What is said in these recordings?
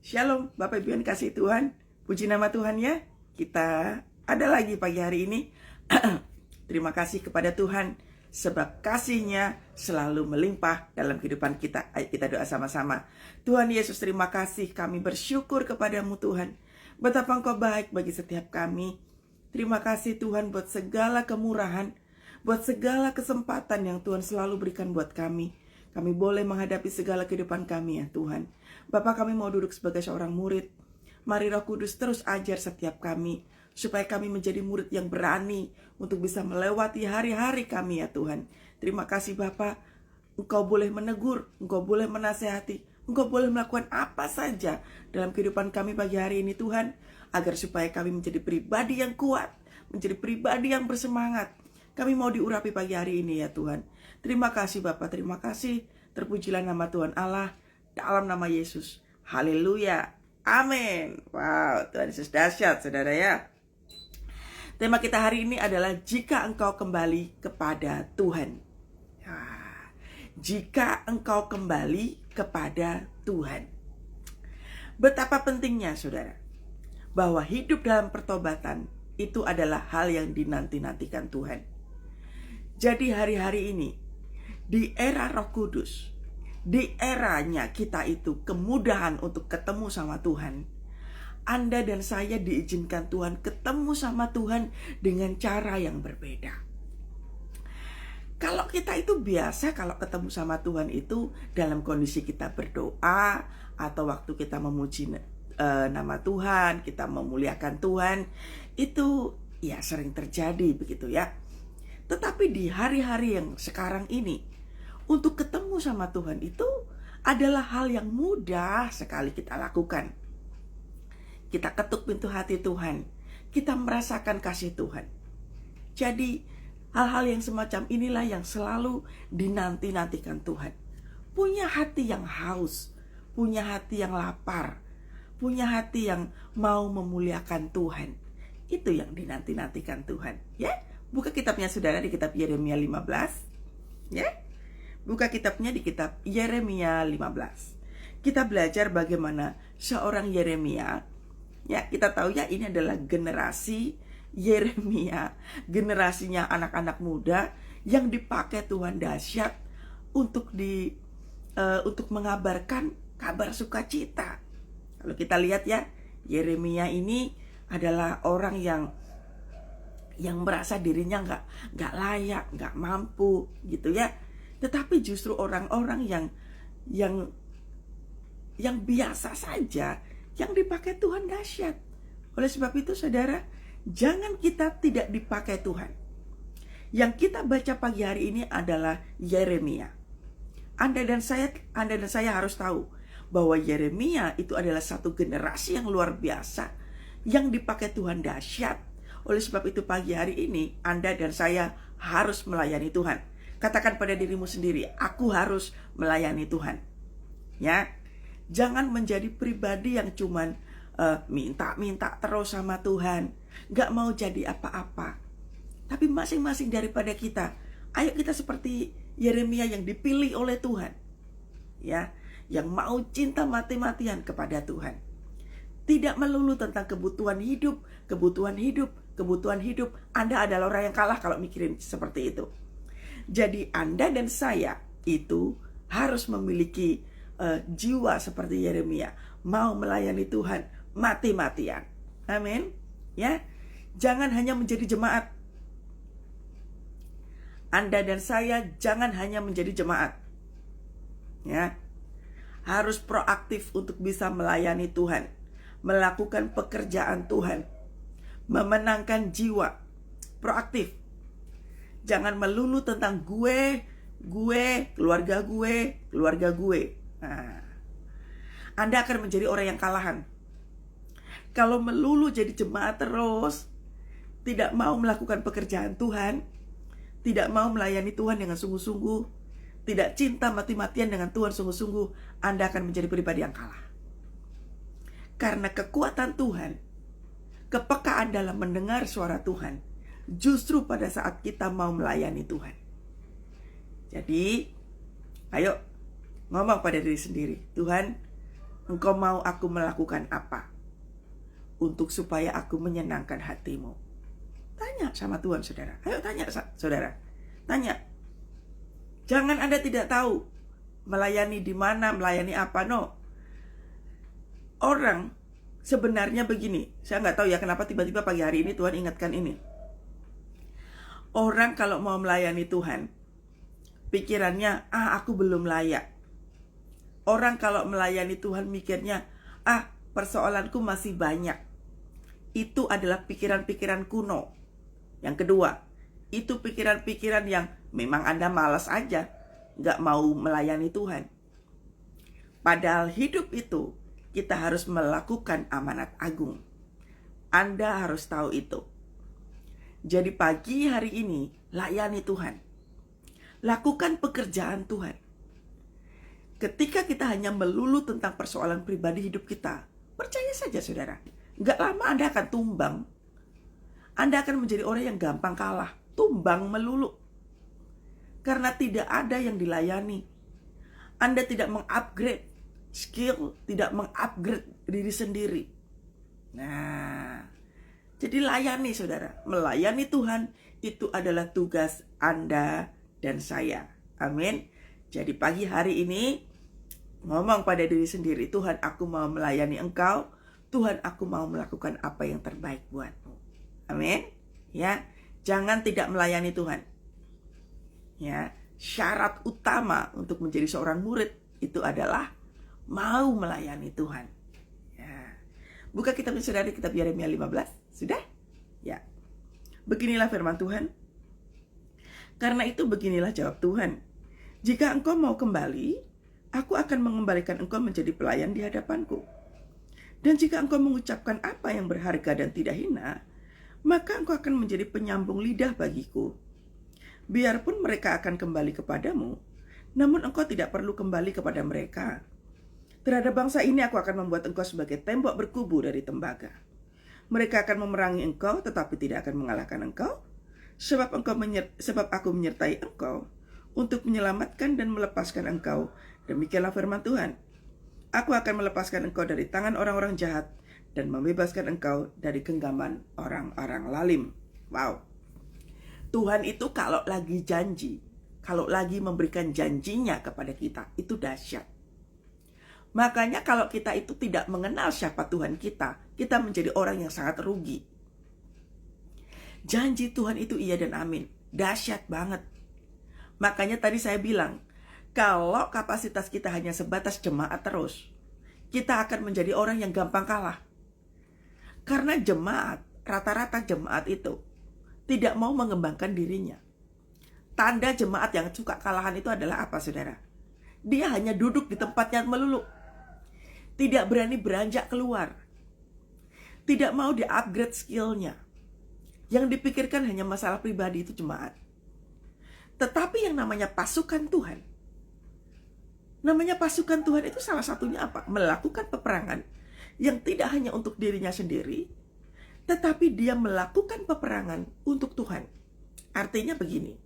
Shalom, Bapak Ibu yang kasih Tuhan. Puji nama Tuhan ya. Kita ada lagi pagi hari ini. Terima kasih kepada Tuhan, sebab kasih-Nya selalu melimpah dalam kehidupan kita. Ayo kita doa sama-sama. Tuhan Yesus, terima kasih. Kami bersyukur kepadamu Tuhan. Betapa Engkau baik bagi setiap kami. Terima kasih Tuhan buat segala kemurahan, buat segala kesempatan yang Tuhan selalu berikan buat kami. Kami boleh menghadapi segala kehidupan kami ya Tuhan. Bapa, kami mau duduk sebagai seorang murid. Mari Roh Kudus terus ajar setiap kami, supaya kami menjadi murid yang berani untuk bisa melewati hari-hari kami ya Tuhan. Terima kasih Bapa, Engkau boleh menegur, Engkau boleh menasehati, Engkau boleh melakukan apa saja dalam kehidupan kami pagi hari ini Tuhan, agar supaya kami menjadi pribadi yang kuat, menjadi pribadi yang bersemangat. Kami mau diurapi pagi hari ini ya Tuhan. Terima kasih Bapa, terima kasih. Terpujilah nama Tuhan Allah dalam nama Yesus. Haleluya. Amin. Wow, Tuhan Yesus dahsyat saudara ya. Tema kita hari ini adalah jika engkau kembali kepada Tuhan. Jika engkau kembali kepada Tuhan. Betapa pentingnya saudara, bahwa hidup dalam pertobatan itu adalah hal yang dinanti-nantikan Tuhan. Jadi hari-hari ini, di era Roh Kudus, di eranya kita itu kemudahan untuk ketemu sama Tuhan. Anda dan saya diizinkan Tuhan ketemu sama Tuhan dengan cara yang berbeda. Kalau kita itu biasa, kalau ketemu sama Tuhan itu dalam kondisi kita berdoa, atau waktu kita memuji nama Tuhan, kita memuliakan Tuhan, itu ya sering terjadi begitu ya. Tetapi di hari-hari yang sekarang ini, untuk ketemu sama Tuhan itu adalah hal yang mudah sekali kita lakukan. Kita ketuk pintu hati Tuhan, kita merasakan kasih Tuhan. Jadi hal-hal yang semacam inilah yang selalu dinanti-nantikan Tuhan. Punya hati yang haus, punya hati yang lapar, punya hati yang mau memuliakan Tuhan. Itu yang dinanti-nantikan Tuhan ya. Buka kitabnya saudara di kitab Yeremia 15 ya. Buka kitabnya di kitab Yeremia 15. Kita belajar bagaimana seorang Yeremia, ya kita tahu ya ini adalah generasi Yeremia, generasinya anak-anak muda yang dipakai Tuhan dahsyat untuk mengabarkan kabar sukacita. Kalau kita lihat ya, Yeremia ini adalah orang yang merasa dirinya nggak layak, nggak mampu gitu ya. Tetapi justru orang-orang yang biasa saja yang dipakai Tuhan dahsyat. Oleh sebab itu saudara, jangan kita tidak dipakai Tuhan. Yang kita baca pagi hari ini adalah Yeremia. Anda dan saya harus tahu bahwa Yeremia itu adalah satu generasi yang luar biasa yang dipakai Tuhan dahsyat. Oleh sebab itu pagi hari ini Anda dan saya harus melayani Tuhan. Katakan pada dirimu sendiri, aku harus melayani Tuhan. Ya, jangan menjadi pribadi yang cuman minta-minta terus sama Tuhan, gak mau jadi apa-apa. Tapi masing-masing daripada kita, ayo kita seperti Yeremia yang dipilih oleh Tuhan, ya, yang mau cinta mati-matian kepada Tuhan. Tidak melulu tentang kebutuhan hidup. Anda adalah orang yang kalah kalau mikirin seperti itu. Jadi Anda dan saya itu harus memiliki jiwa seperti Yeremia, mau melayani Tuhan mati-matian. Amin. Ya, jangan hanya menjadi jemaat. Anda dan saya jangan hanya menjadi jemaat. Ya, harus proaktif untuk bisa melayani Tuhan, melakukan pekerjaan Tuhan, memenangkan jiwa, proaktif. Jangan melulu tentang gue, keluarga gue. Nah, Anda akan menjadi orang yang kalahan. Kalau melulu jadi jemaat terus, tidak mau melakukan pekerjaan Tuhan, tidak mau melayani Tuhan dengan sungguh-sungguh, tidak cinta mati-matian dengan Tuhan sungguh-sungguh, Anda akan menjadi pribadi yang kalah. Karena kekuatan Tuhan, kepekaan dalam mendengar suara Tuhan, justru pada saat kita mau melayani Tuhan. Jadi, ayo ngomong pada diri sendiri, Tuhan, Engkau mau aku melakukan apa untuk supaya aku menyenangkan hatimu? Tanya sama Tuhan, saudara. Ayo tanya, saudara. Tanya. Jangan Anda tidak tahu melayani di mana, melayani apa. No. Orang sebenarnya begini. Saya nggak tahu ya kenapa tiba-tiba pagi hari ini Tuhan ingatkan ini. Orang kalau mau melayani Tuhan, pikirannya, aku belum layak. Orang kalau melayani Tuhan mikirnya, persoalanku masih banyak. Itu adalah pikiran-pikiran kuno. Yang kedua, itu pikiran-pikiran yang memang Anda malas aja, nggak mau melayani Tuhan. Padahal hidup itu, kita harus melakukan amanat agung. Anda harus tahu itu. Jadi pagi hari ini, layani Tuhan. Lakukan pekerjaan Tuhan. Ketika kita hanya melulu tentang persoalan pribadi hidup kita, percaya saja saudara, nggak lama Anda akan tumbang. Anda akan menjadi orang yang gampang kalah, tumbang melulu. Karena tidak ada yang dilayani. Anda tidak mengupgrade skill, tidak mengupgrade diri sendiri. Nah, jadi layani saudara. Melayani Tuhan itu adalah tugas Anda dan saya. Amin. Jadi pagi hari ini ngomong pada diri sendiri, Tuhan aku mau melayani Engkau, Tuhan aku mau melakukan apa yang terbaik buatmu. Amin. Ya, jangan tidak melayani Tuhan. Ya, syarat utama untuk menjadi seorang murid itu adalah mau melayani Tuhan. Ya. Buka kitab saudara, kitab Yeremia 15, sudah? Ya. Beginilah firman Tuhan. Karena itu beginilah jawab Tuhan. Jika engkau mau kembali, aku akan mengembalikan engkau menjadi pelayan di hadapanku. Dan jika engkau mengucapkan apa yang berharga dan tidak hina, maka engkau akan menjadi penyambung lidah bagiku. Biarpun mereka akan kembali kepadamu, namun engkau tidak perlu kembali kepada mereka. Terhadap bangsa ini aku akan membuat engkau sebagai tembok berkubu dari tembaga. Mereka akan memerangi engkau, tetapi tidak akan mengalahkan engkau, sebab aku menyertai engkau untuk menyelamatkan dan melepaskan engkau. Demikianlah firman Tuhan. Aku akan melepaskan engkau dari tangan orang-orang jahat dan membebaskan engkau dari genggaman orang-orang lalim. Wow. Tuhan itu kalau lagi janji, kalau lagi memberikan janjinya kepada kita, itu dahsyat. Makanya kalau kita itu tidak mengenal siapa Tuhan kita menjadi orang yang sangat rugi. Janji Tuhan itu iya dan amin. Dahsyat banget. Makanya tadi saya bilang, kalau kapasitas kita hanya sebatas jemaat terus, kita akan menjadi orang yang gampang kalah. Karena jemaat, rata-rata jemaat itu tidak mau mengembangkan dirinya. Tanda jemaat yang suka kalahan itu adalah apa, saudara? Dia hanya duduk di tempatnya melulu. Tidak berani beranjak keluar. Tidak mau di-upgrade skillnya. Yang dipikirkan hanya masalah pribadi itu jemaat. Tetapi yang namanya pasukan Tuhan, itu salah satunya apa? Melakukan peperangan yang tidak hanya untuk dirinya sendiri, tetapi dia melakukan peperangan untuk Tuhan. Artinya begini,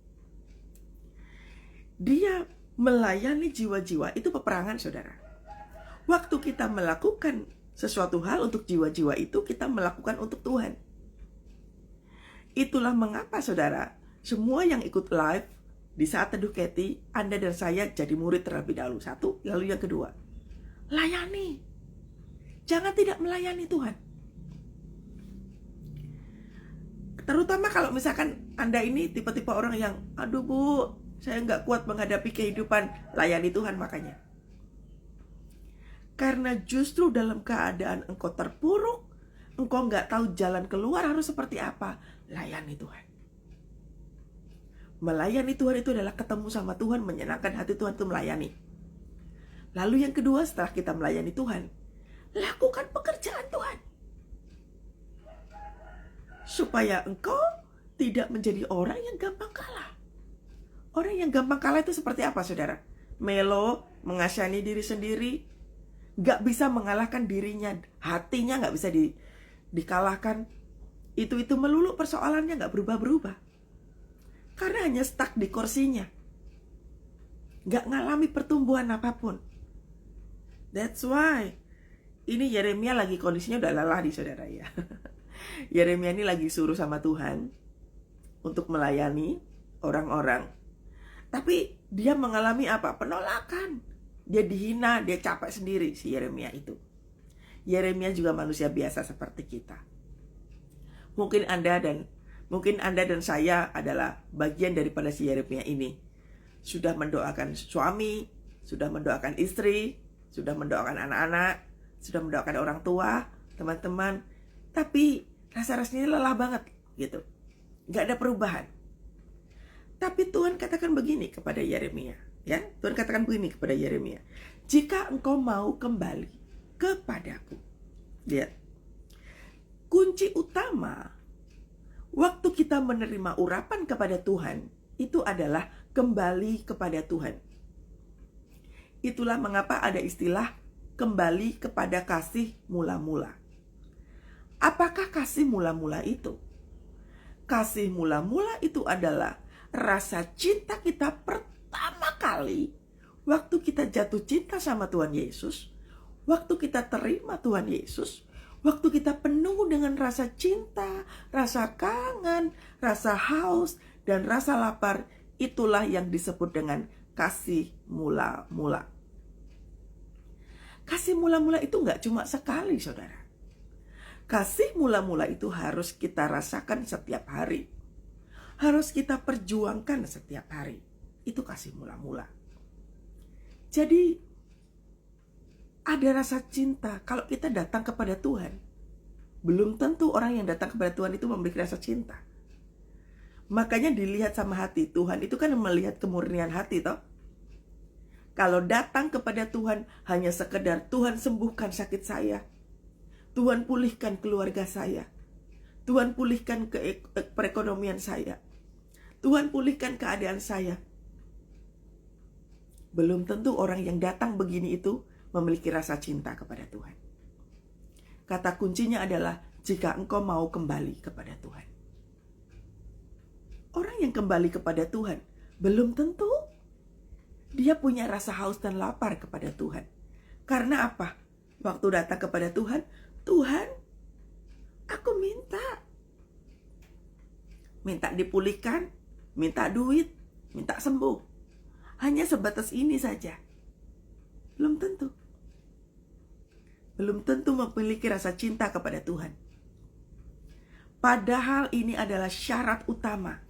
dia melayani jiwa-jiwa, itu peperangan saudara. Waktu kita melakukan sesuatu hal untuk jiwa-jiwa itu, kita melakukan untuk Tuhan. Itulah mengapa saudara, semua yang ikut live di saat teduh Kathy, Anda dan saya jadi murid terlebih dahulu. Satu, lalu yang kedua, layani. Jangan tidak melayani Tuhan. Terutama kalau misalkan Anda ini tipe-tipe orang yang, aduh bu, saya nggak kuat menghadapi kehidupan, layani Tuhan makanya. Karena justru dalam keadaan engkau terpuruk, engkau nggak tahu jalan keluar harus seperti apa, layani Tuhan. Melayani Tuhan itu adalah ketemu sama Tuhan, menyenangkan hati Tuhan itu melayani. Lalu yang kedua, setelah kita melayani Tuhan, lakukan pekerjaan Tuhan. Supaya engkau tidak menjadi orang yang gampang kalah. Orang yang gampang kalah itu seperti apa saudara? Melo, mengasihani diri sendiri, gak bisa mengalahkan dirinya, hatinya gak bisa dikalahkan. Itu melulu persoalannya gak berubah-berubah. Karena hanya stuck di kursinya. Gak ngalami pertumbuhan apapun. That's why ini Yeremia lagi kondisinya udah lelah nih saudara ya. Yeremia ini lagi suruh sama Tuhan untuk melayani orang-orang. Tapi dia mengalami apa? Penolakan. Dia dihina, dia capek sendiri si Yeremia itu. Yeremia juga manusia biasa seperti kita. Mungkin Anda dan saya adalah bagian daripada si Yeremia ini. Sudah mendoakan suami, sudah mendoakan istri, sudah mendoakan anak-anak, sudah mendoakan orang tua, teman-teman. Tapi rasa-rasanya lelah banget gitu. Gak ada perubahan. Tapi Tuhan katakan begini kepada Yeremia, ya. Tuhan katakan begini kepada Yeremia. Jika engkau mau kembali kepadaku. Lihat. Kunci utama waktu kita menerima urapan kepada Tuhan itu adalah kembali kepada Tuhan. Itulah mengapa ada istilah kembali kepada kasih mula-mula. Apakah kasih mula-mula itu? Kasih mula-mula itu adalah rasa cinta kita pertama kali waktu kita jatuh cinta sama Tuhan Yesus, waktu kita terima Tuhan Yesus, waktu kita penuh dengan rasa cinta, rasa kangen, rasa haus, dan rasa lapar. Itulah yang disebut dengan kasih mula-mula. Kasih mula-mula itu gak cuma sekali, saudara. Kasih mula-mula itu harus kita rasakan setiap hari. Harus kita perjuangkan setiap hari. Itu kasih mula-mula. Jadi, ada rasa cinta kalau kita datang kepada Tuhan. Belum tentu orang yang datang kepada Tuhan itu memiliki rasa cinta. Makanya dilihat sama hati. Tuhan itu kan melihat kemurnian hati toh. Kalau datang kepada Tuhan hanya sekedar Tuhan sembuhkan sakit saya, Tuhan pulihkan keluarga saya, Tuhan pulihkan perekonomian saya, Tuhan pulihkan keadaan saya. Belum tentu orang yang datang begini itu memiliki rasa cinta kepada Tuhan. Kata kuncinya adalah jika engkau mau kembali kepada Tuhan. Orang yang kembali kepada Tuhan belum tentu dia punya rasa haus dan lapar kepada Tuhan. Karena apa? Waktu datang kepada Tuhan, Tuhan, aku minta dipulihkan, minta duit, minta sembuh. Hanya sebatas ini saja. Belum tentu. Belum tentu memiliki rasa cinta kepada Tuhan. Padahal ini adalah syarat utama.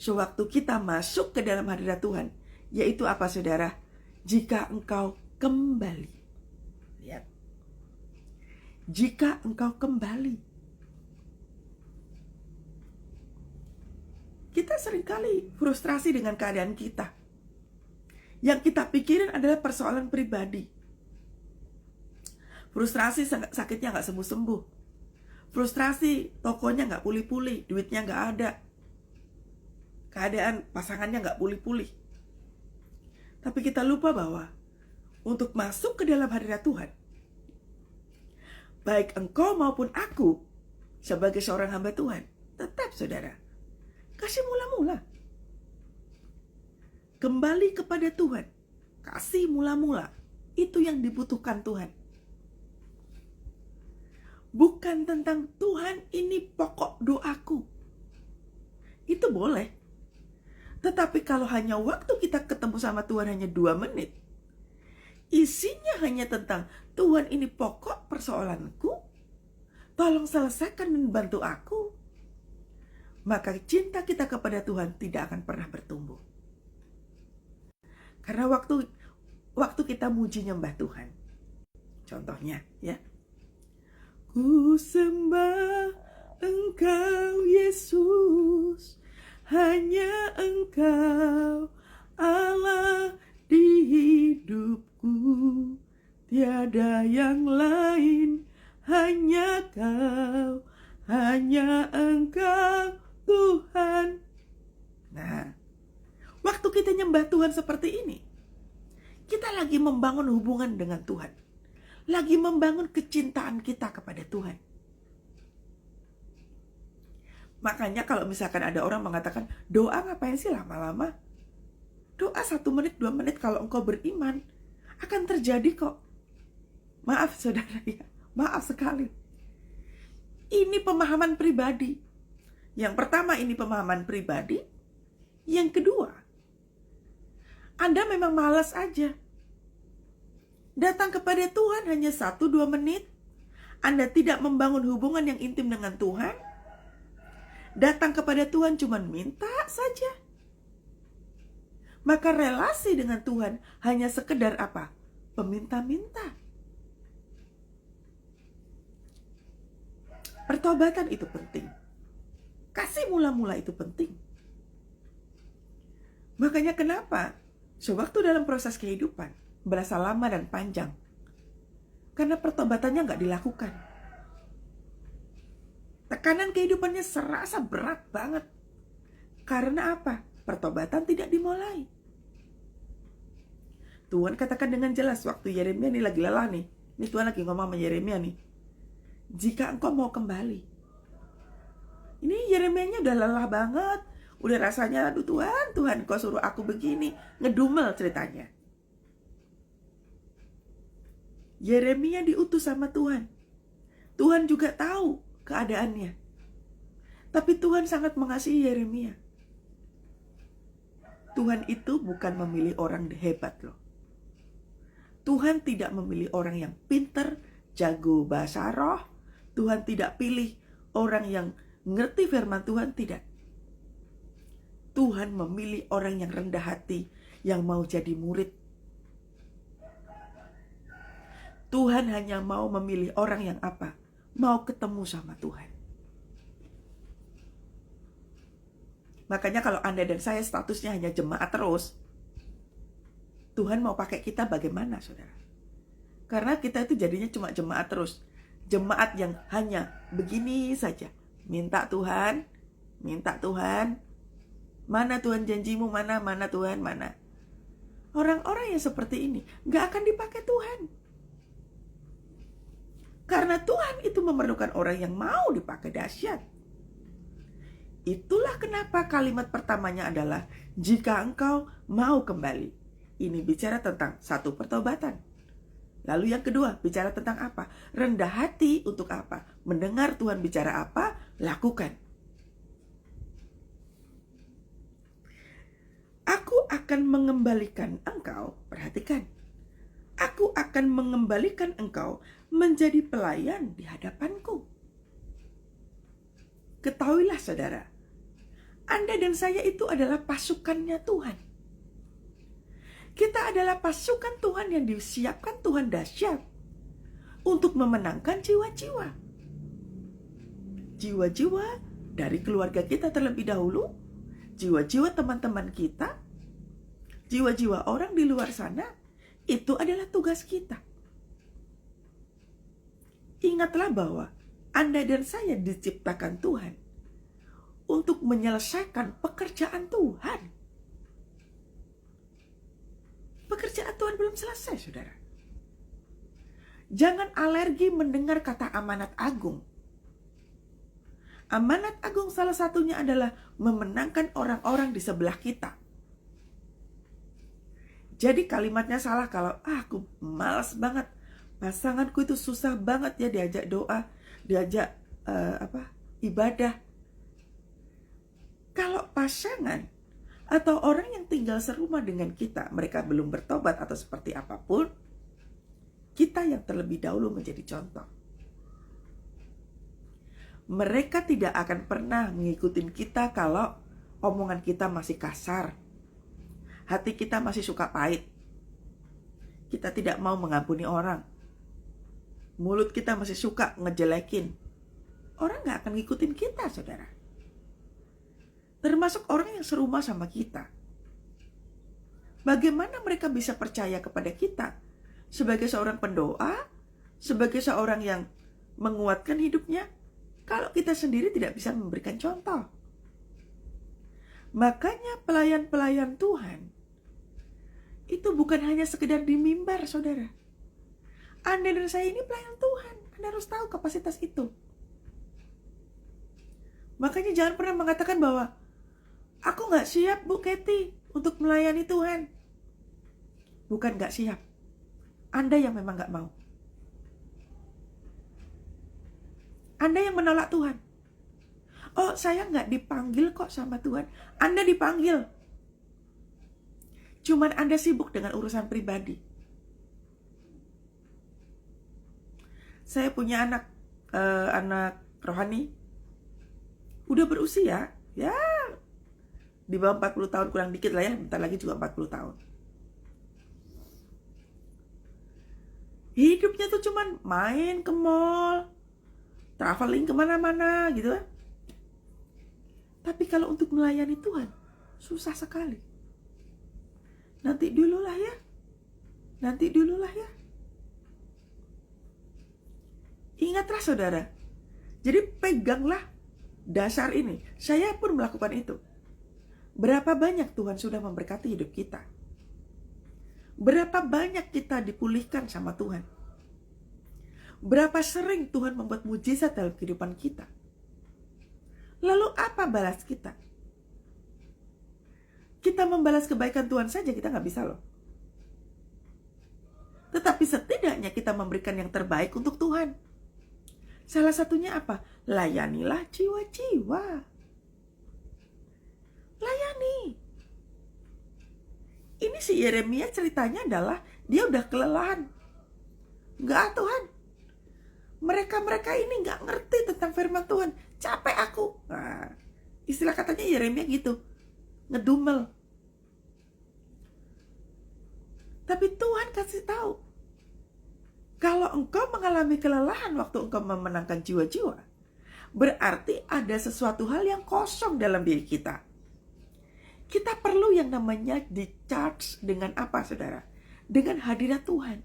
Sewaktu kita masuk ke dalam hadirat Tuhan, yaitu apa saudara? Jika engkau kembali. Lihat. Jika engkau kembali. Kita seringkali frustrasi dengan keadaan kita. Yang kita pikirin adalah persoalan pribadi. Frustrasi sakitnya gak sembuh-sembuh. Frustrasi tokonya gak pulih-pulih, duitnya gak ada. Keadaan pasangannya gak pulih-pulih. Tapi kita lupa bahwa untuk masuk ke dalam hadirat Tuhan, baik engkau maupun aku sebagai seorang hamba Tuhan, tetap saudara, kasih mula-mula. Kembali kepada Tuhan, kasih mula-mula. Itu yang dibutuhkan Tuhan. Bukan tentang Tuhan ini pokok doaku. Itu boleh. Tetapi kalau hanya waktu kita ketemu sama Tuhan hanya 2 menit, isinya hanya tentang Tuhan ini pokok persoalanku, tolong selesaikan dan bantu aku, maka cinta kita kepada Tuhan tidak akan pernah bertumbuh. Karena waktu kita muji nyembah Tuhan, contohnya ya, ku sembah Engkau Yesus, hanya Engkau Allah di hidupku, tiada yang lain, hanya Kau, hanya Engkau Tuhan. Nah, waktu kita nyembah Tuhan seperti ini, kita lagi membangun hubungan dengan Tuhan, lagi membangun kecintaan kita kepada Tuhan. Makanya kalau misalkan ada orang mengatakan, doa ngapain sih lama-lama? Doa 1 menit, 2 menit kalau engkau beriman, akan terjadi kok. Maaf saudara ya, maaf sekali. Ini pemahaman pribadi. Yang pertama ini pemahaman pribadi. Yang kedua, Anda memang malas aja. Datang kepada Tuhan hanya 1-2 menit. Anda tidak membangun hubungan yang intim dengan Tuhan. Datang kepada Tuhan cuma minta saja. Maka relasi dengan Tuhan hanya sekedar apa? Peminta-minta. Pertobatan itu penting. Kasih mula-mula itu penting. Makanya kenapa sewaktu dalam proses kehidupan berasa lama dan panjang? Karena pertobatannya nggak dilakukan. Tekanan kehidupannya serasa berat banget. Karena apa? Pertobatan tidak dimulai. Tuhan katakan dengan jelas waktu Yeremia ini lagi lelah nih. Ini Tuhan lagi ngomong sama Yeremia nih. Jika engkau mau kembali. Ini Yeremianya udah lelah banget. Udah rasanya, aduh Tuhan kau suruh aku begini. Ngedumel ceritanya. Yeremia diutus sama Tuhan. Tuhan juga tahu keadaannya. Tapi Tuhan sangat mengasihi Yeremia. Tuhan itu bukan memilih orang hebat loh. Tuhan tidak memilih orang yang pinter, jago bahasa roh. Tuhan tidak pilih orang yang ngerti firman Tuhan, tidak. Tuhan memilih orang yang rendah hati, yang mau jadi murid. Tuhan hanya mau memilih orang yang apa? Mau ketemu sama Tuhan. Makanya kalau Anda dan saya statusnya hanya jemaat terus, Tuhan mau pakai kita bagaimana, saudara? Karena kita itu jadinya cuma jemaat terus. Jemaat yang hanya begini saja. Minta Tuhan. Mana Tuhan janjimu, mana Tuhan, mana. Orang-orang yang seperti ini gak akan dipakai Tuhan. Karena Tuhan itu memerlukan orang yang mau dipakai dahsyat. Itulah kenapa kalimat pertamanya adalah jika engkau mau kembali. Ini bicara tentang satu pertobatan. Lalu yang kedua bicara tentang apa? Rendah hati untuk apa? Mendengar Tuhan bicara apa? Lakukan. Aku akan mengembalikan engkau, perhatikan. Aku akan mengembalikan engkau menjadi pelayan di hadapanku. Ketahuilah saudara, Anda dan saya itu adalah pasukannya Tuhan. Kita adalah pasukan Tuhan yang disiapkan Tuhan dahsyat untuk memenangkan jiwa-jiwa. Jiwa-jiwa dari keluarga kita terlebih dahulu, jiwa-jiwa teman-teman kita, jiwa-jiwa orang di luar sana, itu adalah tugas kita. Ingatlah bahwa Anda dan saya diciptakan Tuhan untuk menyelesaikan pekerjaan Tuhan. Pekerjaan Tuhan belum selesai, saudara. Jangan alergi mendengar kata amanat agung. Amanat agung salah satunya adalah memenangkan orang-orang di sebelah kita. Jadi kalimatnya salah kalau aku malas banget. Pasanganku itu susah banget ya diajak doa, diajak ibadah. Kalau pasangan atau orang yang tinggal serumah dengan kita, mereka belum bertobat atau seperti apapun, kita yang terlebih dahulu menjadi contoh. Mereka tidak akan pernah mengikuti kita kalau omongan kita masih kasar, hati kita masih suka pahit, kita tidak mau mengampuni orang, mulut kita masih suka ngejelekin. Orang gak akan ngikutin kita, saudara. Termasuk orang yang serumah sama kita. Bagaimana mereka bisa percaya kepada kita sebagai seorang pendoa, sebagai seorang yang menguatkan hidupnya, kalau kita sendiri tidak bisa memberikan contoh? Makanya pelayan-pelayan Tuhan itu bukan hanya sekedar di mimbar, saudara. Anda dan saya ini pelayan Tuhan. Anda harus tahu kapasitas itu. Makanya jangan pernah mengatakan bahwa aku gak siap, Bu Kety, untuk melayani Tuhan. Bukan gak siap. Anda yang memang gak mau. Anda yang menolak Tuhan. Oh, saya nggak dipanggil kok sama Tuhan. Anda dipanggil. Cuman Anda sibuk dengan urusan pribadi. Saya punya anak rohani. Udah berusia, ya di bawah 40 tahun, kurang dikit lah ya. Bentar lagi juga 40 tahun. Hidupnya tuh cuman main ke mall, traveling kemana-mana gitu kan. Tapi kalau untuk melayani Tuhan, susah sekali. Nanti dululah ya. Ingatlah saudara. Jadi peganglah dasar ini. Saya pun melakukan itu. Berapa banyak Tuhan sudah memberkati hidup kita. Berapa banyak kita dipulihkan sama Tuhan. Berapa sering Tuhan membuat mujizat dalam kehidupan kita. Lalu apa balas kita? Kita membalas kebaikan Tuhan saja kita nggak bisa loh. Tetapi setidaknya kita memberikan yang terbaik untuk Tuhan. Salah satunya apa? Layanilah jiwa-jiwa. Layani. Ini si Yeremia ceritanya adalah dia udah kelelahan. Enggak Tuhan. Mereka ini nggak ngerti tentang firman Tuhan. Capek aku. Nah, istilah katanya Yeremia gitu. Ngedumel. Tapi Tuhan kasih tahu. Kalau engkau mengalami kelelahan waktu engkau memenangkan jiwa-jiwa, berarti ada sesuatu hal yang kosong dalam diri kita. Kita perlu yang namanya di-charge dengan apa, saudara? Dengan hadirat Tuhan.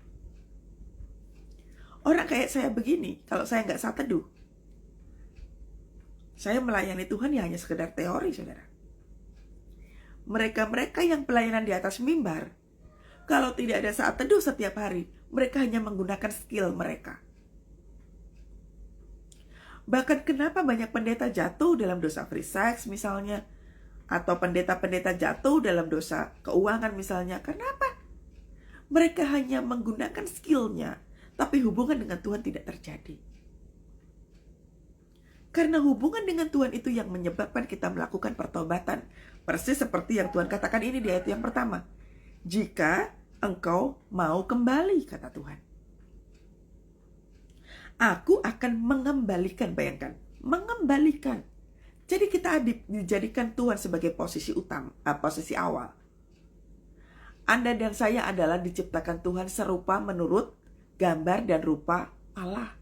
Orang kayak saya begini, kalau saya nggak saat teduh, saya melayani Tuhan ya hanya sekedar teori, saudara. Mereka-mereka yang pelayanan di atas mimbar, kalau tidak ada saat teduh setiap hari, mereka hanya menggunakan skill mereka. Bahkan kenapa banyak pendeta jatuh dalam dosa free sex misalnya, atau pendeta-pendeta jatuh dalam dosa keuangan misalnya. Kenapa? Mereka hanya menggunakan skillnya, tapi hubungan dengan Tuhan tidak terjadi. Karena hubungan dengan Tuhan itu yang menyebabkan kita melakukan pertobatan. Persis seperti yang Tuhan katakan ini di ayat yang pertama. Jika engkau mau kembali, kata Tuhan. Aku akan mengembalikan, bayangkan. Mengembalikan. Jadi kita dijadikan Tuhan sebagai posisi utama, posisi awal. Anda dan saya adalah diciptakan Tuhan serupa menurut gambar dan rupa Allah.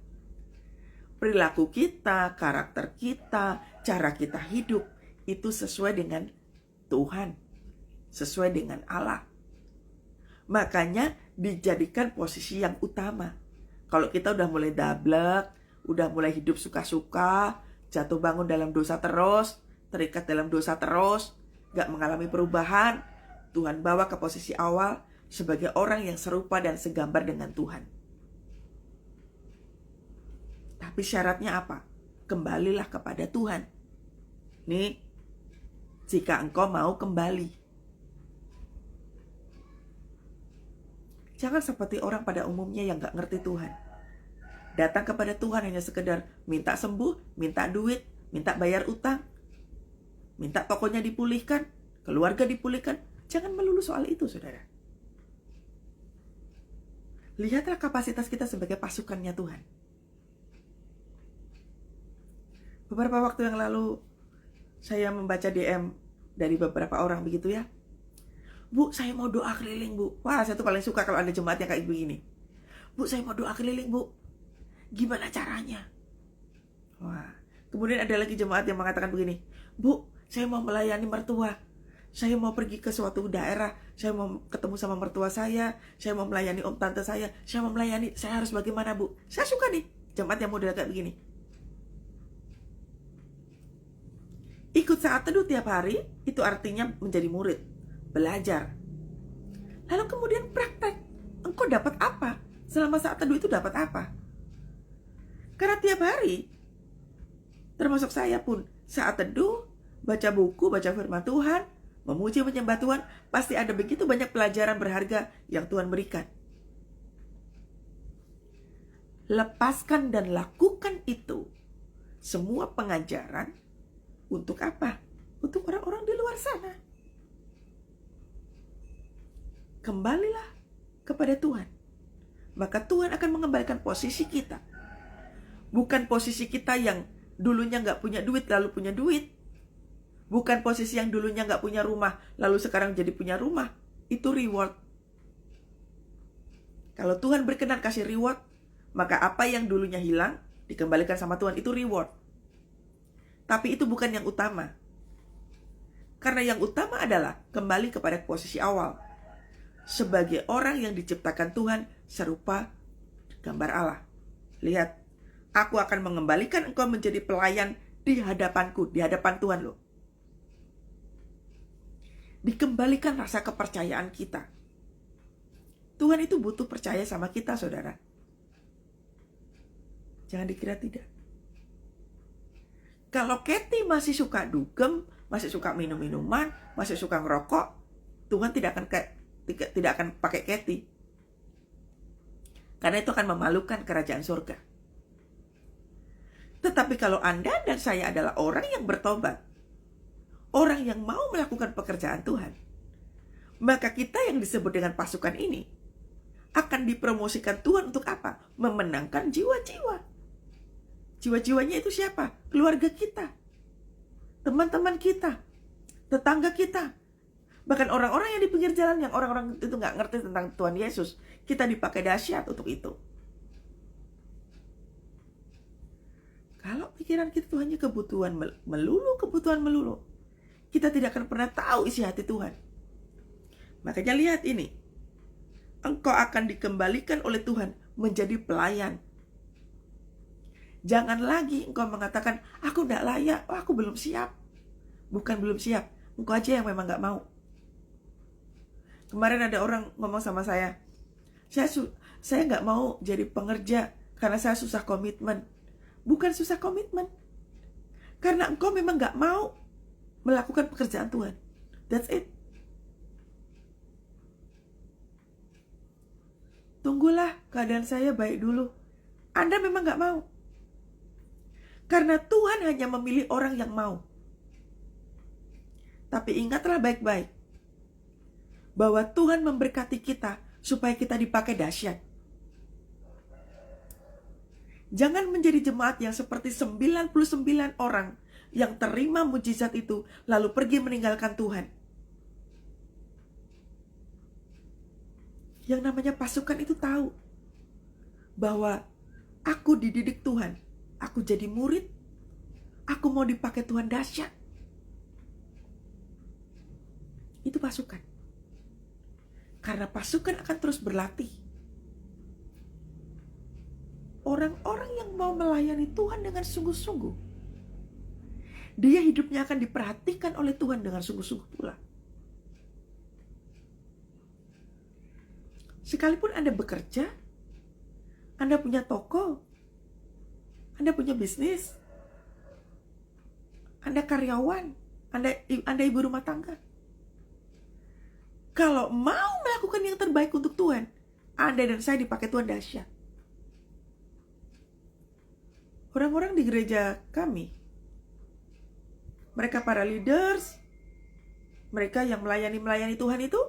Perilaku kita, karakter kita, cara kita hidup, itu sesuai dengan Tuhan. Sesuai dengan Allah. Makanya dijadikan posisi yang utama. Kalau kita udah mulai dablek, udah mulai hidup suka-suka, jatuh bangun dalam dosa terus, terikat dalam dosa terus, gak mengalami perubahan, Tuhan bawa ke posisi awal sebagai orang yang serupa dan segambar dengan Tuhan. Tapi syaratnya apa? Kembalilah kepada Tuhan. Nih, jika engkau mau kembali. Jangan seperti orang pada umumnya yang gak ngerti Tuhan. Datang kepada Tuhan hanya sekedar minta sembuh, minta duit, minta bayar utang, minta tokonya dipulihkan, keluarga dipulihkan. Jangan melulu soal itu, saudara. Lihatlah kapasitas kita sebagai pasukannya Tuhan. Beberapa waktu yang lalu, saya membaca DM dari beberapa orang begitu ya. Bu, saya mau doa keliling, Bu. Wah, saya tuh paling suka kalau ada jemaat yang kayak begini. Bu, saya mau doa keliling, Bu. Gimana caranya? Wah, kemudian ada lagi jemaat yang mengatakan begini. Bu, saya mau melayani mertua. Saya mau pergi ke suatu daerah. Saya mau ketemu sama mertua saya mau melayani om tante saya mau melayani. Saya harus bagaimana, Bu? Saya suka nih jemaat yang model kayak begini. Ikut saat teduh tiap hari, itu artinya menjadi murid. Belajar. Lalu kemudian praktek. Engkau dapat apa? Selama saat teduh itu dapat apa? Karena tiap hari, termasuk saya pun, saat teduh, baca buku, baca firman Tuhan, memuji menyembah Tuhan, pasti ada begitu banyak pelajaran berharga yang Tuhan berikan. Lepaskan dan lakukan itu semua pengajaran untuk apa? Untuk orang-orang di luar sana. Kembalilah kepada Tuhan. Maka Tuhan akan mengembalikan posisi kita. Bukan posisi kita yang dulunya nggak punya duit lalu punya duit. Bukan posisi yang dulunya nggak punya rumah lalu sekarang jadi punya rumah. Itu reward. Kalau Tuhan berkenan kasih reward, maka apa yang dulunya hilang dikembalikan sama Tuhan, itu reward. Tapi itu bukan yang utama. Karena yang utama adalah kembali kepada posisi awal. Sebagai orang yang diciptakan Tuhan serupa gambar Allah. Lihat, aku akan mengembalikan engkau menjadi pelayan di hadapanku, di hadapan Tuhan loh. Dikembalikan rasa kepercayaan kita. Tuhan itu butuh percaya sama kita, saudara. Jangan dikira tidak. Kalau Kathy masih suka dugem, masih suka minum-minuman, masih suka ngerokok, Tuhan tidak akan pakai Kathy. Karena itu akan memalukan kerajaan surga. Tetapi kalau Anda dan saya adalah orang yang bertobat, orang yang mau melakukan pekerjaan Tuhan, maka kita yang disebut dengan pasukan ini akan dipromosikan Tuhan untuk apa? Memenangkan jiwa-jiwa. Jiwa-jiwanya itu siapa? Keluarga kita, teman-teman kita, tetangga kita. Bahkan orang-orang yang di pinggir jalan, yang orang-orang itu gak ngerti tentang Tuhan Yesus, kita dipakai dahsyat untuk itu. Kalau pikiran kita itu hanya kebutuhan melulu, kita tidak akan pernah tahu isi hati Tuhan. Makanya lihat ini. Engkau akan dikembalikan oleh Tuhan menjadi pelayan. Jangan lagi engkau mengatakan, aku gak layak, aku belum siap. Bukan belum siap, engkau aja yang memang gak mau. Kemarin ada orang ngomong sama saya gak mau jadi pengerja karena saya susah komitmen. Bukan susah komitmen, karena engkau memang gak mau melakukan pekerjaan Tuhan. That's it. Tunggulah keadaan saya baik dulu. Anda memang gak mau. Karena Tuhan hanya memilih orang yang mau. Tapi ingatlah baik-baik bahwa Tuhan memberkati kita supaya kita dipakai dahsyat. Jangan menjadi jemaat yang seperti 99 orang yang terima mujizat itu lalu pergi meninggalkan Tuhan. Yang namanya pasukan itu tahu bahwa aku dididik Tuhan, aku jadi murid, aku mau dipakai Tuhan dahsyat. Itu pasukan. Karena pasukan akan terus berlatih. Orang-orang yang mau melayani Tuhan dengan sungguh-sungguh, dia hidupnya akan diperhatikan oleh Tuhan dengan sungguh-sungguh pula. Sekalipun Anda bekerja, Anda punya toko, Anda punya bisnis, Anda karyawan, Anda ibu rumah tangga. Kalau mau melakukan yang terbaik untuk Tuhan, Anda dan saya dipakai Tuhan dahsyat. Orang-orang di gereja kami, mereka para leaders, mereka yang melayani Tuhan itu,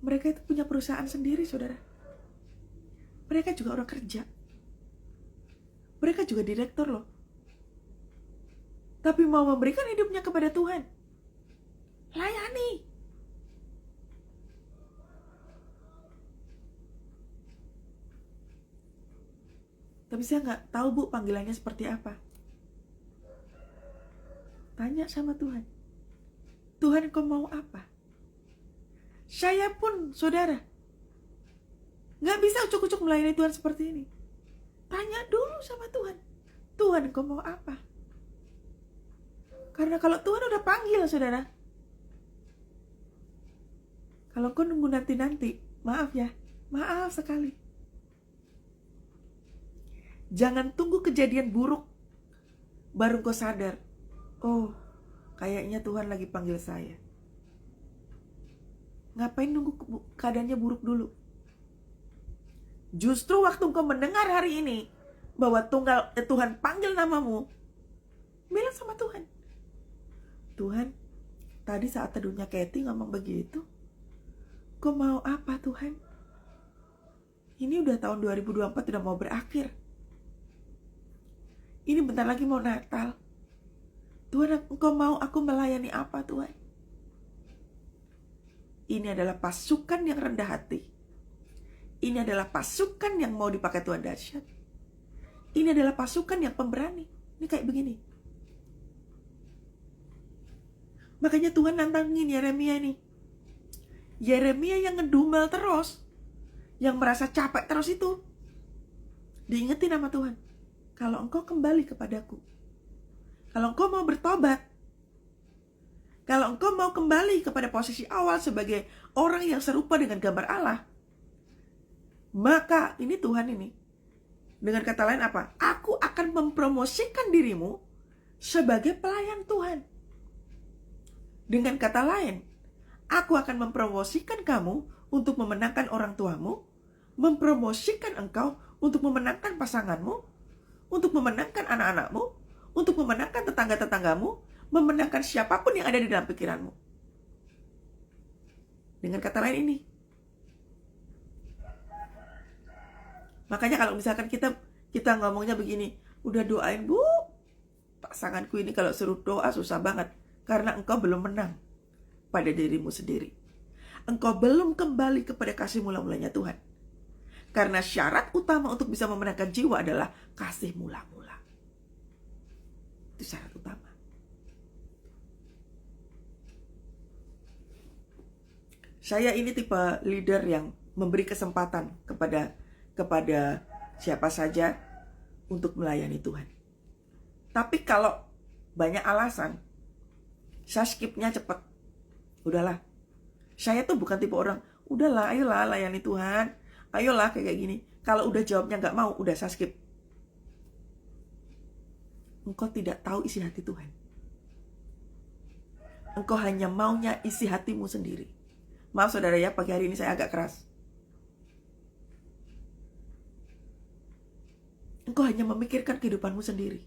mereka itu punya perusahaan sendiri, saudara. Mereka juga orang kerja. Mereka juga direktur loh. Tapi mau memberikan hidupnya kepada Tuhan. Layani. Tapi saya nggak tahu, Bu, panggilannya seperti apa. Tanya sama Tuhan. Tuhan, kau mau apa? Saya pun, saudara, nggak bisa ucuk-ucuk melayani Tuhan seperti ini. Tanya dulu sama Tuhan. Tuhan, kau mau apa? Karena kalau Tuhan udah panggil, saudara, kalau kau nunggu nanti-nanti, maaf ya, maaf sekali. Jangan tunggu kejadian buruk baru kau sadar, oh, kayaknya Tuhan lagi panggil saya. Ngapain nunggu keadaannya buruk dulu? Justru waktu kau mendengar hari ini, bahwa Tuhan panggil namamu, bilang sama Tuhan, Tuhan, tadi saat teduhnya Kathy ngomong begitu, kau mau apa Tuhan? Ini udah tahun 2024, udah mau berakhir. Ini bentar lagi mau Natal. Tuhan, Engkau mau aku melayani apa Tuhan? Ini adalah pasukan yang rendah hati. Ini adalah pasukan yang mau dipakai Tuhan dahsyat. Ini adalah pasukan yang pemberani. Ini kayak begini. Makanya Tuhan nantangin Yeremia ini. Yeremia yang ngedumel terus, yang merasa capek terus itu, diingetin sama Tuhan. Kalau engkau kembali kepadaku, kalau engkau mau bertobat, kalau engkau mau kembali kepada posisi awal sebagai orang yang serupa dengan gambar Allah, maka ini Tuhan ini, dengan kata lain apa? Aku akan mempromosikan dirimu sebagai pelayan Tuhan. Dengan kata lain, aku akan mempromosikan kamu untuk memenangkan orang tuamu, mempromosikan engkau untuk memenangkan pasanganmu, untuk memenangkan anak-anakmu, untuk memenangkan tetangga-tetanggamu, memenangkan siapapun yang ada di dalam pikiranmu. Dengan kata lain ini. Makanya kalau misalkan kita ngomongnya begini, udah doain Bu, pasanganku ini kalau suruh doa susah banget. Karena engkau belum menang pada dirimu sendiri. Engkau belum kembali kepada kasih mula-mulanya Tuhan. Karena syarat utama untuk bisa memenangkan jiwa adalah kasih mula-mula. Itu syarat utama. Saya ini tipe leader yang memberi kesempatan kepada siapa saja untuk melayani Tuhan. Tapi kalau banyak alasan, saya skipnya cepet. Udahlah. Saya tuh bukan tipe orang, udahlah, ayolah layani Tuhan. Ayolah kayak gini. Kalau udah jawabnya gak mau, udah saya skip. Engkau tidak tahu isi hati Tuhan. Engkau hanya maunya isi hatimu sendiri. Maaf saudara ya, pagi hari ini saya agak keras. Engkau hanya memikirkan kehidupanmu sendiri.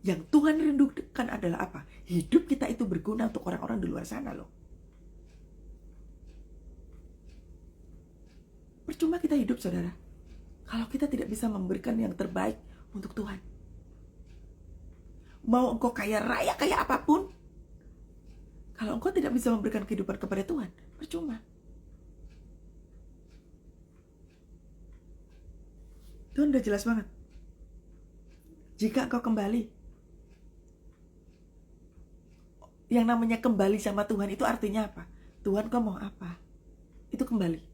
Yang Tuhan rindukan adalah apa? Hidup kita itu berguna untuk orang-orang di luar sana loh. Percuma kita hidup saudara, kalau kita tidak bisa memberikan yang terbaik untuk Tuhan. Mau engkau kaya raya kayak apapun, kalau engkau tidak bisa memberikan kehidupan kepada Tuhan, percuma. Tuhan udah jelas banget. Jika engkau kembali, yang namanya kembali sama Tuhan itu artinya apa? Tuhan kau mau apa? Itu kembali.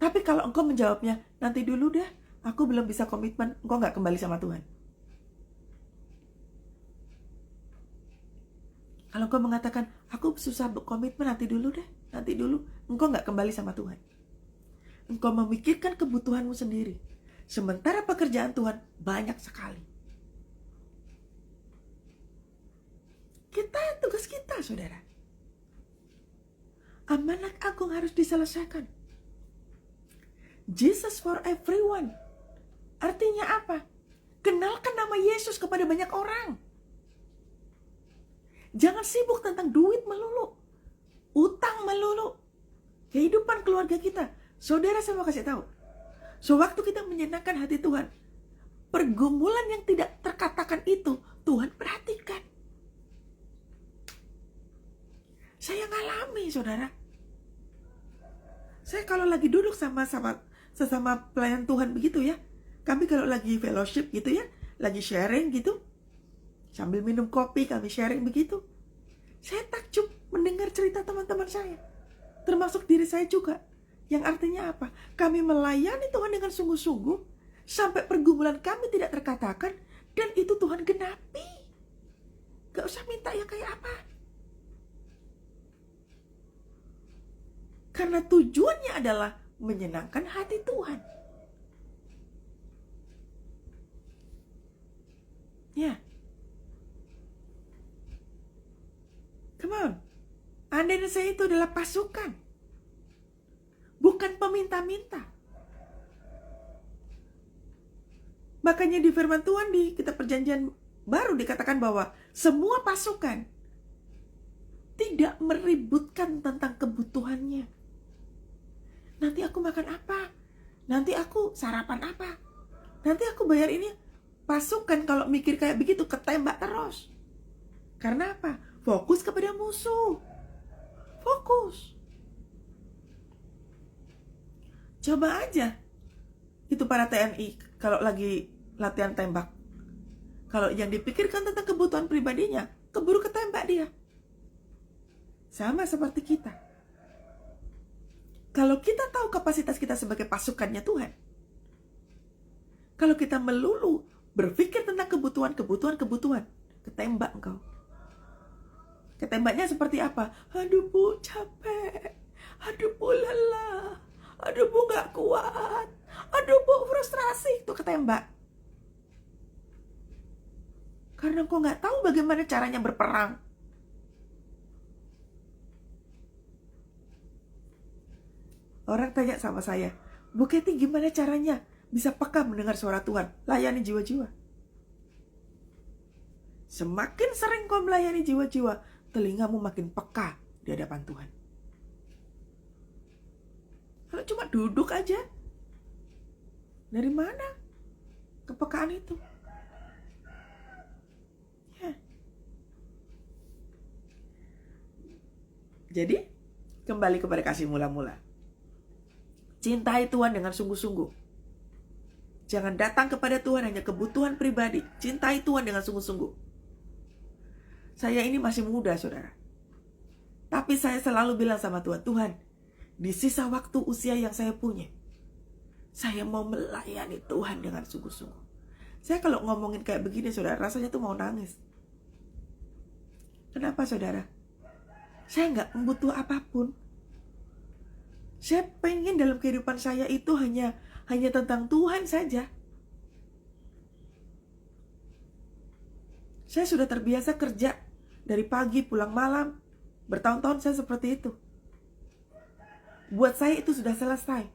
Tapi kalau engkau menjawabnya, nanti dulu dah, aku belum bisa komitmen, engkau gak kembali sama Tuhan. Kalau engkau mengatakan, aku susah berkomitmen, nanti dulu deh, nanti dulu, engkau gak kembali sama Tuhan. Engkau memikirkan kebutuhanmu sendiri. Sementara pekerjaan Tuhan banyak sekali. Tugas kita, saudara. Amanat agung harus diselesaikan. Jesus for everyone. Artinya apa? Kenalkan nama Yesus kepada banyak orang. Jangan sibuk tentang duit melulu, utang melulu, kehidupan keluarga kita. Saudara, saya mau kasih tahu. Sewaktu kita menyenangkan hati Tuhan, pergumulan yang tidak terkatakan itu Tuhan perhatikan. Saya ngalami, saudara. Saya kalau lagi duduk sama sesama pelayan Tuhan begitu ya, kami kalau lagi fellowship gitu ya, lagi sharing gitu, sambil minum kopi kami sharing begitu, saya takjub mendengar cerita teman-teman saya, termasuk diri saya juga. Yang artinya apa? Kami melayani Tuhan dengan sungguh-sungguh sampai pergumulan kami tidak terkatakan, dan itu Tuhan genapi. Gak usah minta yang kayak apa. Karena tujuannya adalah menyenangkan hati Tuhan. Ya. Come on. Anda dan saya itu adalah pasukan. Bukan peminta-minta. Makanya di firman Tuhan di kitab perjanjian baru dikatakan bahwa semua pasukan tidak meributkan tentang kebutuhannya. Nanti aku makan apa? Nanti aku sarapan apa? Nanti aku bayar ini. Pasukan kalau mikir kayak begitu ketembak terus. Karena apa? Fokus kepada musuh. Fokus. Coba aja itu para TNI kalau lagi latihan tembak. Kalau yang dipikirkan tentang kebutuhan pribadinya, keburu ketembak dia. Sama seperti kita. Kalau kita tahu kapasitas kita sebagai pasukannya Tuhan, kalau kita melulu berpikir tentang kebutuhan, ketembak engkau. Ketembaknya seperti apa? Aduh bu, capek. Aduh bu, lelah. Aduh bu, gak kuat. Aduh bu, frustrasi. Itu ketembak. Karena engkau gak tahu bagaimana caranya berperang. Orang tanya sama saya, Bu Kety gimana caranya bisa peka mendengar suara Tuhan? Layani jiwa-jiwa. Semakin sering kau melayani jiwa-jiwa, telingamu makin peka di hadapan Tuhan. Kalau cuma duduk aja, dari mana kepekaan itu? Ya. Jadi, kembali kepada kasih mula-mula. Cintai Tuhan dengan sungguh-sungguh. Jangan datang kepada Tuhan hanya kebutuhan pribadi. Cintai Tuhan dengan sungguh-sungguh. Saya ini masih muda, saudara. Tapi saya selalu bilang sama Tuhan, Tuhan, di sisa waktu usia yang saya punya, saya mau melayani Tuhan dengan sungguh-sungguh. Saya kalau ngomongin kayak begini, saudara, rasanya tuh mau nangis. Kenapa, saudara? Saya nggak membutuh apapun. Saya pengen dalam kehidupan saya itu hanya tentang Tuhan saja. Saya sudah terbiasa kerja dari pagi pulang malam. Bertahun-tahun saya seperti itu. Buat saya itu sudah selesai.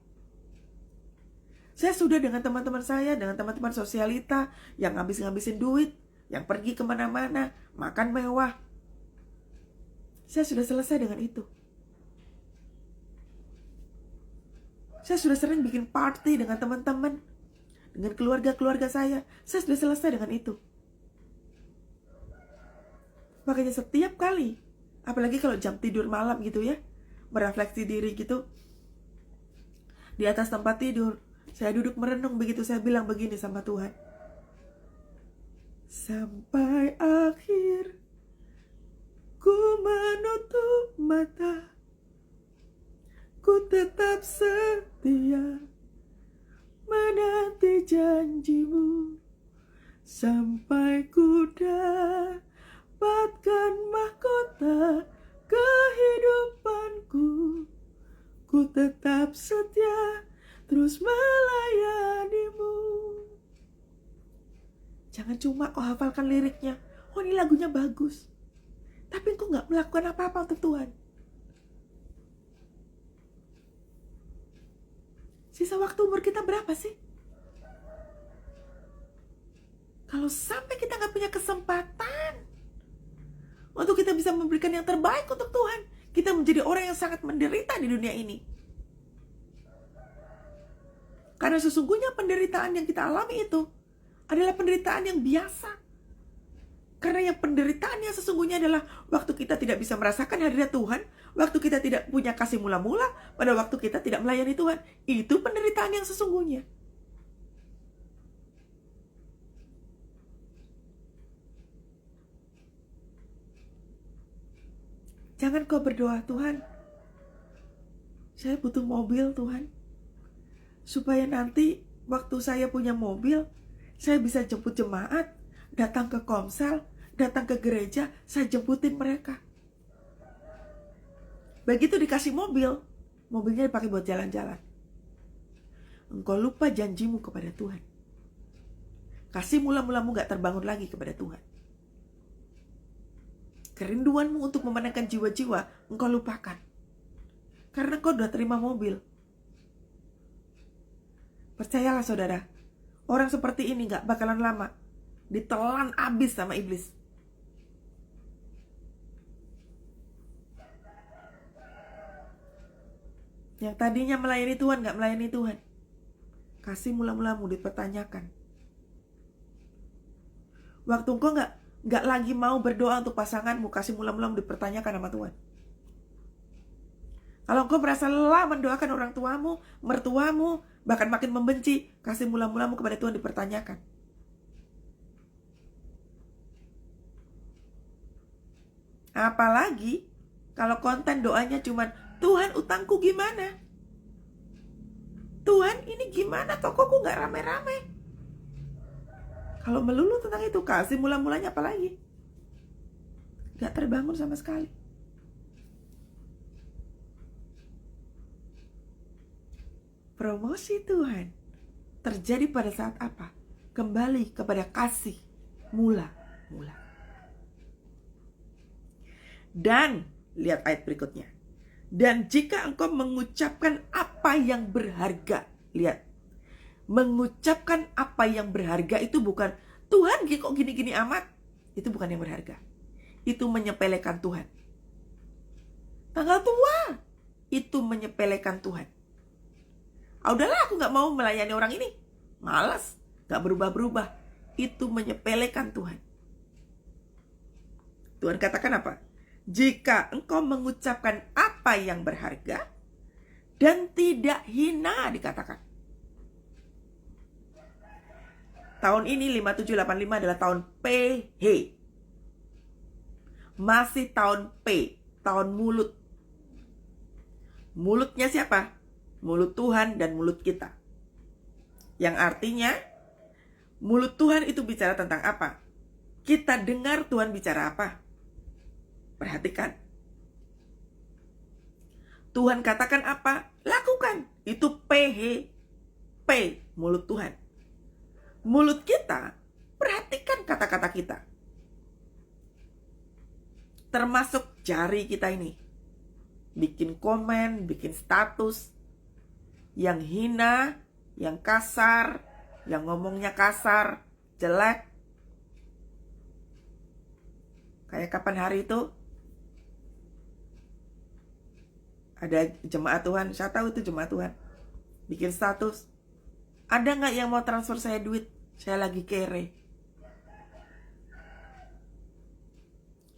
Saya sudah dengan teman-teman saya, dengan teman-teman sosialita yang ngabis-ngabisin duit, yang pergi kemana-mana, makan mewah. Saya sudah selesai dengan itu. Saya sudah sering bikin party dengan teman-teman, dengan keluarga-keluarga saya. Saya sudah selesai dengan itu. Makanya setiap kali, apalagi kalau jam tidur malam gitu ya, merefleksi diri gitu, di atas tempat tidur, saya duduk merenung begitu, saya bilang begini sama Tuhan. Sampai akhir, ku menutup mata, ku tetap setia menanti janjimu sampai ku dapatkan mahkota kehidupanku. Ku tetap setia terus melayanimu. Jangan cuma kau hafalkan liriknya, oh ini lagunya bagus, tapi kau gak melakukan apa-apa untuk Tuhan. Sisa waktu umur kita berapa sih? Kalau sampai kita gak punya kesempatan untuk kita bisa memberikan yang terbaik untuk Tuhan, kita menjadi orang yang sangat menderita di dunia ini. Karena sesungguhnya penderitaan yang kita alami itu adalah penderitaan yang biasa. Karena yang penderitaan yang sesungguhnya adalah waktu kita tidak bisa merasakan hadirat Tuhan, waktu kita tidak punya kasih mula-mula, pada waktu kita tidak melayani Tuhan. Itu penderitaan yang sesungguhnya. Jangan kau berdoa, Tuhan, saya butuh mobil Tuhan, supaya nanti waktu saya punya mobil, saya bisa jemput jemaat, datang ke komsel, datang ke gereja, saya jemputin mereka. Begitu dikasih mobil, mobilnya dipakai buat jalan-jalan. Engkau lupa janjimu kepada Tuhan. Kasih mula-mulamu gak terbangun lagi kepada Tuhan. Kerinduanmu untuk memenangkan jiwa-jiwa, engkau lupakan. Karena kau sudah terima mobil. Percayalah saudara, Orang seperti ini gak bakalan lama ditelan abis sama iblis. Yang tadinya melayani Tuhan gak melayani Tuhan, kasih mula-mulamu dipertanyakan. Waktu engkau gak lagi mau berdoa untuk pasanganmu, kasih mula-mulamu dipertanyakan sama Tuhan. Kalau engkau merasa lelah mendoakan orang tuamu, mertuamu, bahkan makin membenci, kasih mula-mulamu kepada Tuhan dipertanyakan. Apalagi kalau konten doanya cuman, Tuhan utangku gimana? Tuhan ini gimana, tokoku gak rame-rame? Kalau melulu tentang itu, kasih mula-mulanya apalagi? Gak terbangun sama sekali. Promosi Tuhan terjadi pada saat apa? Kembali kepada kasih mula-mula. Dan lihat ayat berikutnya. Dan jika engkau mengucapkan apa yang berharga, lihat, mengucapkan apa yang berharga itu bukan, Tuhan kok gini-gini amat. Itu bukan yang berharga. Itu menyepelekan Tuhan. Tanggal tua, itu menyepelekan Tuhan. Udahlah, aku gak mau melayani orang ini, malas, gak berubah-berubah. Itu menyepelekan Tuhan. Tuhan katakan apa? Jika engkau mengucapkan apa yang berharga dan tidak hina, dikatakan. Tahun ini 5785 adalah tahun PH. Masih tahun P, tahun mulut. Mulutnya siapa? Mulut Tuhan dan mulut kita. Yang artinya, mulut Tuhan itu bicara tentang apa? Kita dengar Tuhan bicara apa? Perhatikan. Tuhan katakan apa? Lakukan. Itu PH. P, mulut Tuhan. Mulut kita, perhatikan kata-kata kita. Termasuk jari kita ini. Bikin komen, bikin status. Yang hina, yang kasar, yang ngomongnya kasar, jelek. Kayak kapan hari itu? Ada jemaat Tuhan, saya tahu itu jemaat Tuhan. Bikin status. Ada gak yang mau transfer saya duit? Saya lagi kere.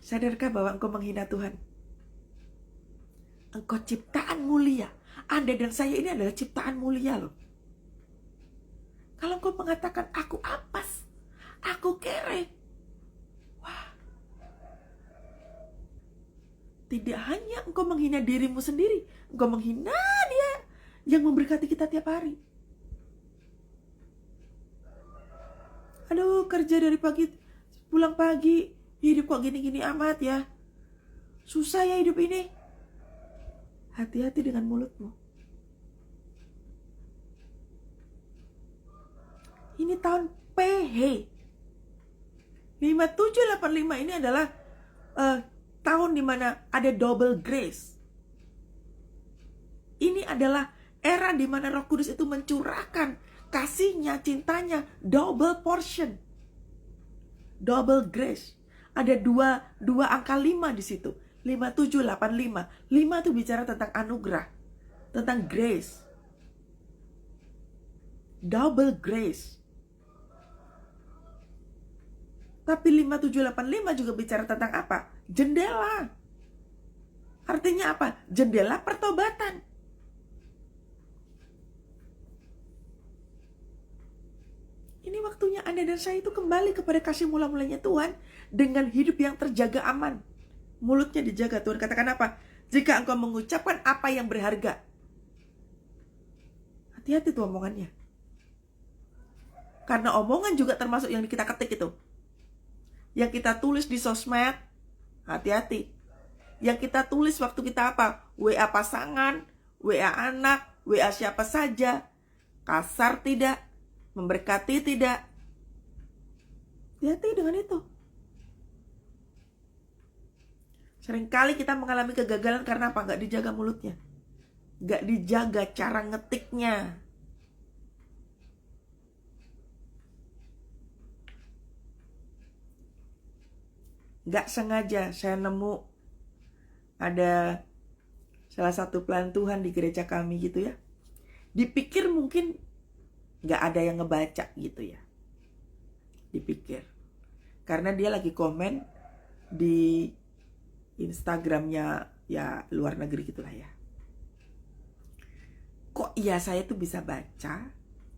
Sadarkah bahwa engkau menghina Tuhan? Engkau ciptaan mulia. Anda dan saya ini adalah ciptaan mulia loh. Kalau engkau mengatakan aku apes, aku kere. Wah. Tidak hanya engkau menghina dirimu sendiri, engkau menghina Dia yang memberkati kita tiap hari. Aduh, kerja dari pagi, pulang pagi, hidup kok gini-gini amat ya. Susah ya hidup ini. Hati-hati dengan mulutmu. Ini tahun PH. 5785 ini adalah tahun dimana ada double grace. Ini adalah era dimana Roh Kudus itu mencurahkan kasihnya, cintanya, double portion, double grace. Ada dua angka 5 di situ. 5785. 5 itu bicara tentang anugerah, tentang grace. Double grace. Tapi 5785 juga bicara tentang apa? Jendela. Artinya apa? Jendela pertobatan. Ini waktunya Anda dan saya itu kembali kepada kasih mula-mulanya Tuhan dengan hidup yang terjaga aman. Mulutnya dijaga. Tuhan katakan apa? Jika engkau mengucapkan apa yang berharga. Hati-hati tuh omongannya. Karena omongan juga termasuk yang kita ketik itu. Yang kita tulis di sosmed. Hati-hati. Yang kita tulis waktu kita apa? WA pasangan, WA anak, WA siapa saja. Kasar tidak, memberkati tidak. Hati-hati dengan itu. Seringkali kita mengalami kegagalan karena apa? Gak dijaga mulutnya. Gak dijaga cara ngetiknya. Nggak sengaja saya nemu ada salah satu pelayan Tuhan di gereja kami gitu ya. Dipikir mungkin nggak ada yang ngebaca gitu ya. Dipikir. Karena dia lagi komen di Instagramnya ya luar negeri gitulah ya. Kok iya saya tuh bisa baca?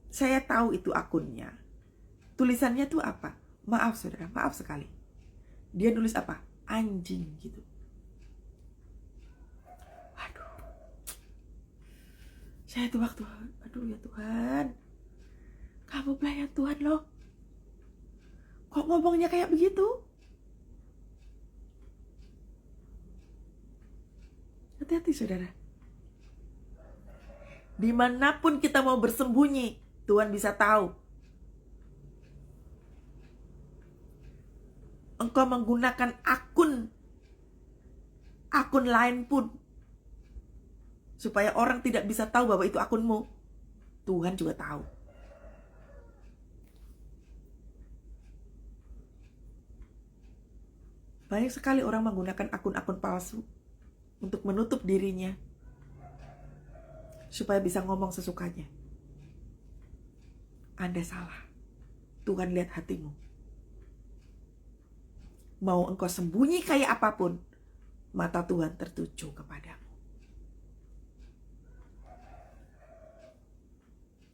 Saya tahu itu akunnya. Tulisannya tuh apa? Maaf saudara, maaf sekali. Dia nulis apa? Anjing gitu. Aduh. Saya tuh waktu, aduh ya Tuhan. Kamu pelayan Tuhan loh. Kok ngomongnya kayak begitu? Hati-hati saudara. Dimanapun kita mau bersembunyi, Tuhan bisa tahu. Engkau menggunakan akun lain pun, supaya orang tidak bisa tahu bahwa itu akunmu. Tuhan juga tahu. Banyak sekali orang menggunakan akun-akun palsu untuk menutup dirinya, supaya bisa ngomong sesukanya. Anda salah. Tuhan lihat hatimu. Mau engkau sembunyi kayak apapun, mata Tuhan tertuju kepadamu.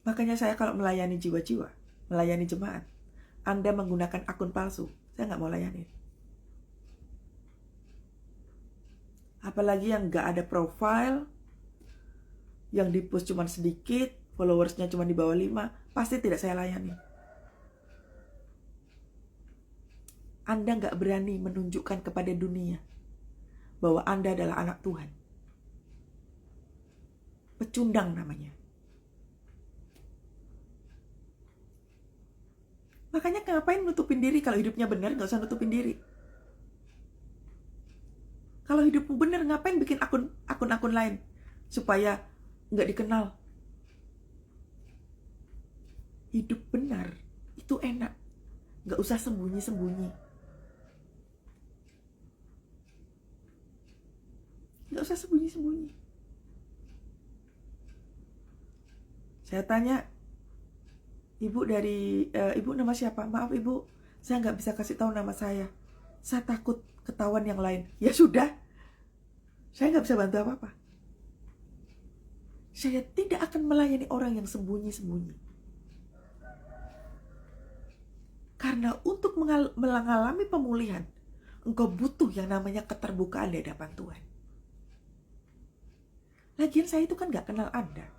Makanya saya kalau melayani jiwa-jiwa, melayani jemaat, Anda menggunakan akun palsu, saya nggak mau layanin. Apalagi yang nggak ada profile, yang di-post cuma sedikit, followersnya cuma di bawah 5, pasti tidak saya layani. Anda nggak berani menunjukkan kepada dunia bahwa Anda adalah anak Tuhan. Pecundang namanya. Makanya ngapain nutupin diri? Kalau hidupnya benar, nggak usah nutupin diri. Kalau hidupmu benar, ngapain bikin akun-akun lain supaya nggak dikenal? Hidup benar itu enak, nggak usah sembunyi-sembunyi, nggak usah sembunyi-sembunyi. Saya tanya, ibu ibu nama siapa? Maaf ibu, saya nggak bisa kasih tahu nama saya. Saya takut ketahuan yang lain. Ya sudah, saya nggak bisa bantu apa-apa. Saya tidak akan melayani orang yang sembunyi-sembunyi. Karena untuk mengalami pemulihan, engkau butuh yang namanya keterbukaan di hadapan Tuhan. Lagian saya itu kan nggak kenal Anda.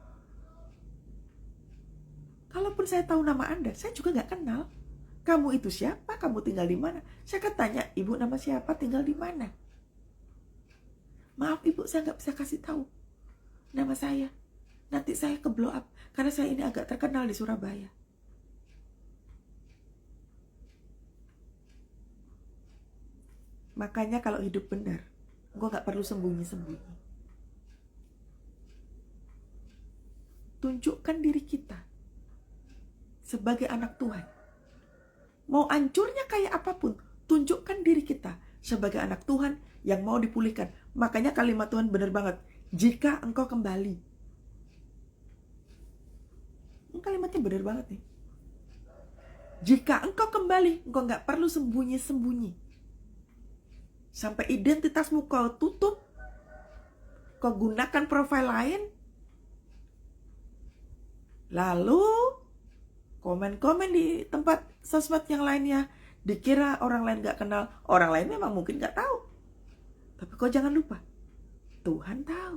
Kalaupun saya tahu nama Anda, saya juga nggak kenal. Kamu itu siapa? Kamu tinggal di mana? Saya akan tanya, ibu nama siapa? Tinggal di mana? Maaf ibu, saya nggak bisa kasih tahu nama saya. Nanti saya ke blow up, karena saya ini agak terkenal di Surabaya. Makanya kalau hidup benar, engkau nggak perlu sembunyi-sembunyi. Tunjukkan diri kita sebagai anak Tuhan. Mau hancurnya kayak apapun, tunjukkan diri kita sebagai anak Tuhan yang mau dipulihkan. Makanya kalimat Tuhan benar banget. Jika engkau kembali. Kalimatnya benar banget nih. Jika engkau kembali, engkau nggak perlu sembunyi-sembunyi. Sampai identitasmu kau tutup, kau gunakan profil lain, lalu komen-komen di tempat sosmed yang lainnya, dikira orang lain gak kenal. Orang lain memang mungkin gak tahu, tapi kau jangan lupa, Tuhan tahu.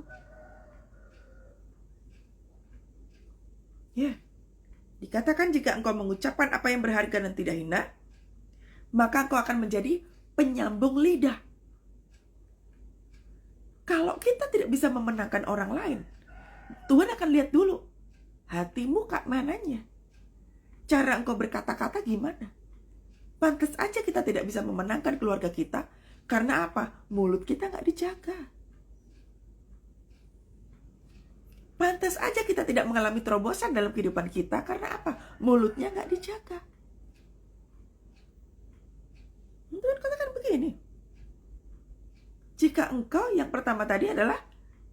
Ya, dikatakan jika engkau mengucapkan apa yang berharga dan tidak hina, maka engkau akan menjadi penyambung lidah. Kalau kita tidak bisa memenangkan orang lain, Tuhan akan lihat dulu hatimu kak mananya. Cara engkau berkata-kata gimana? Pantas aja kita tidak bisa memenangkan keluarga kita. Karena apa? Mulut kita gak dijaga. Pantas aja kita tidak mengalami terobosan dalam kehidupan kita. Karena apa? Mulutnya gak dijaga. Tuhan katakan begini, Jika engkau yang pertama tadi adalah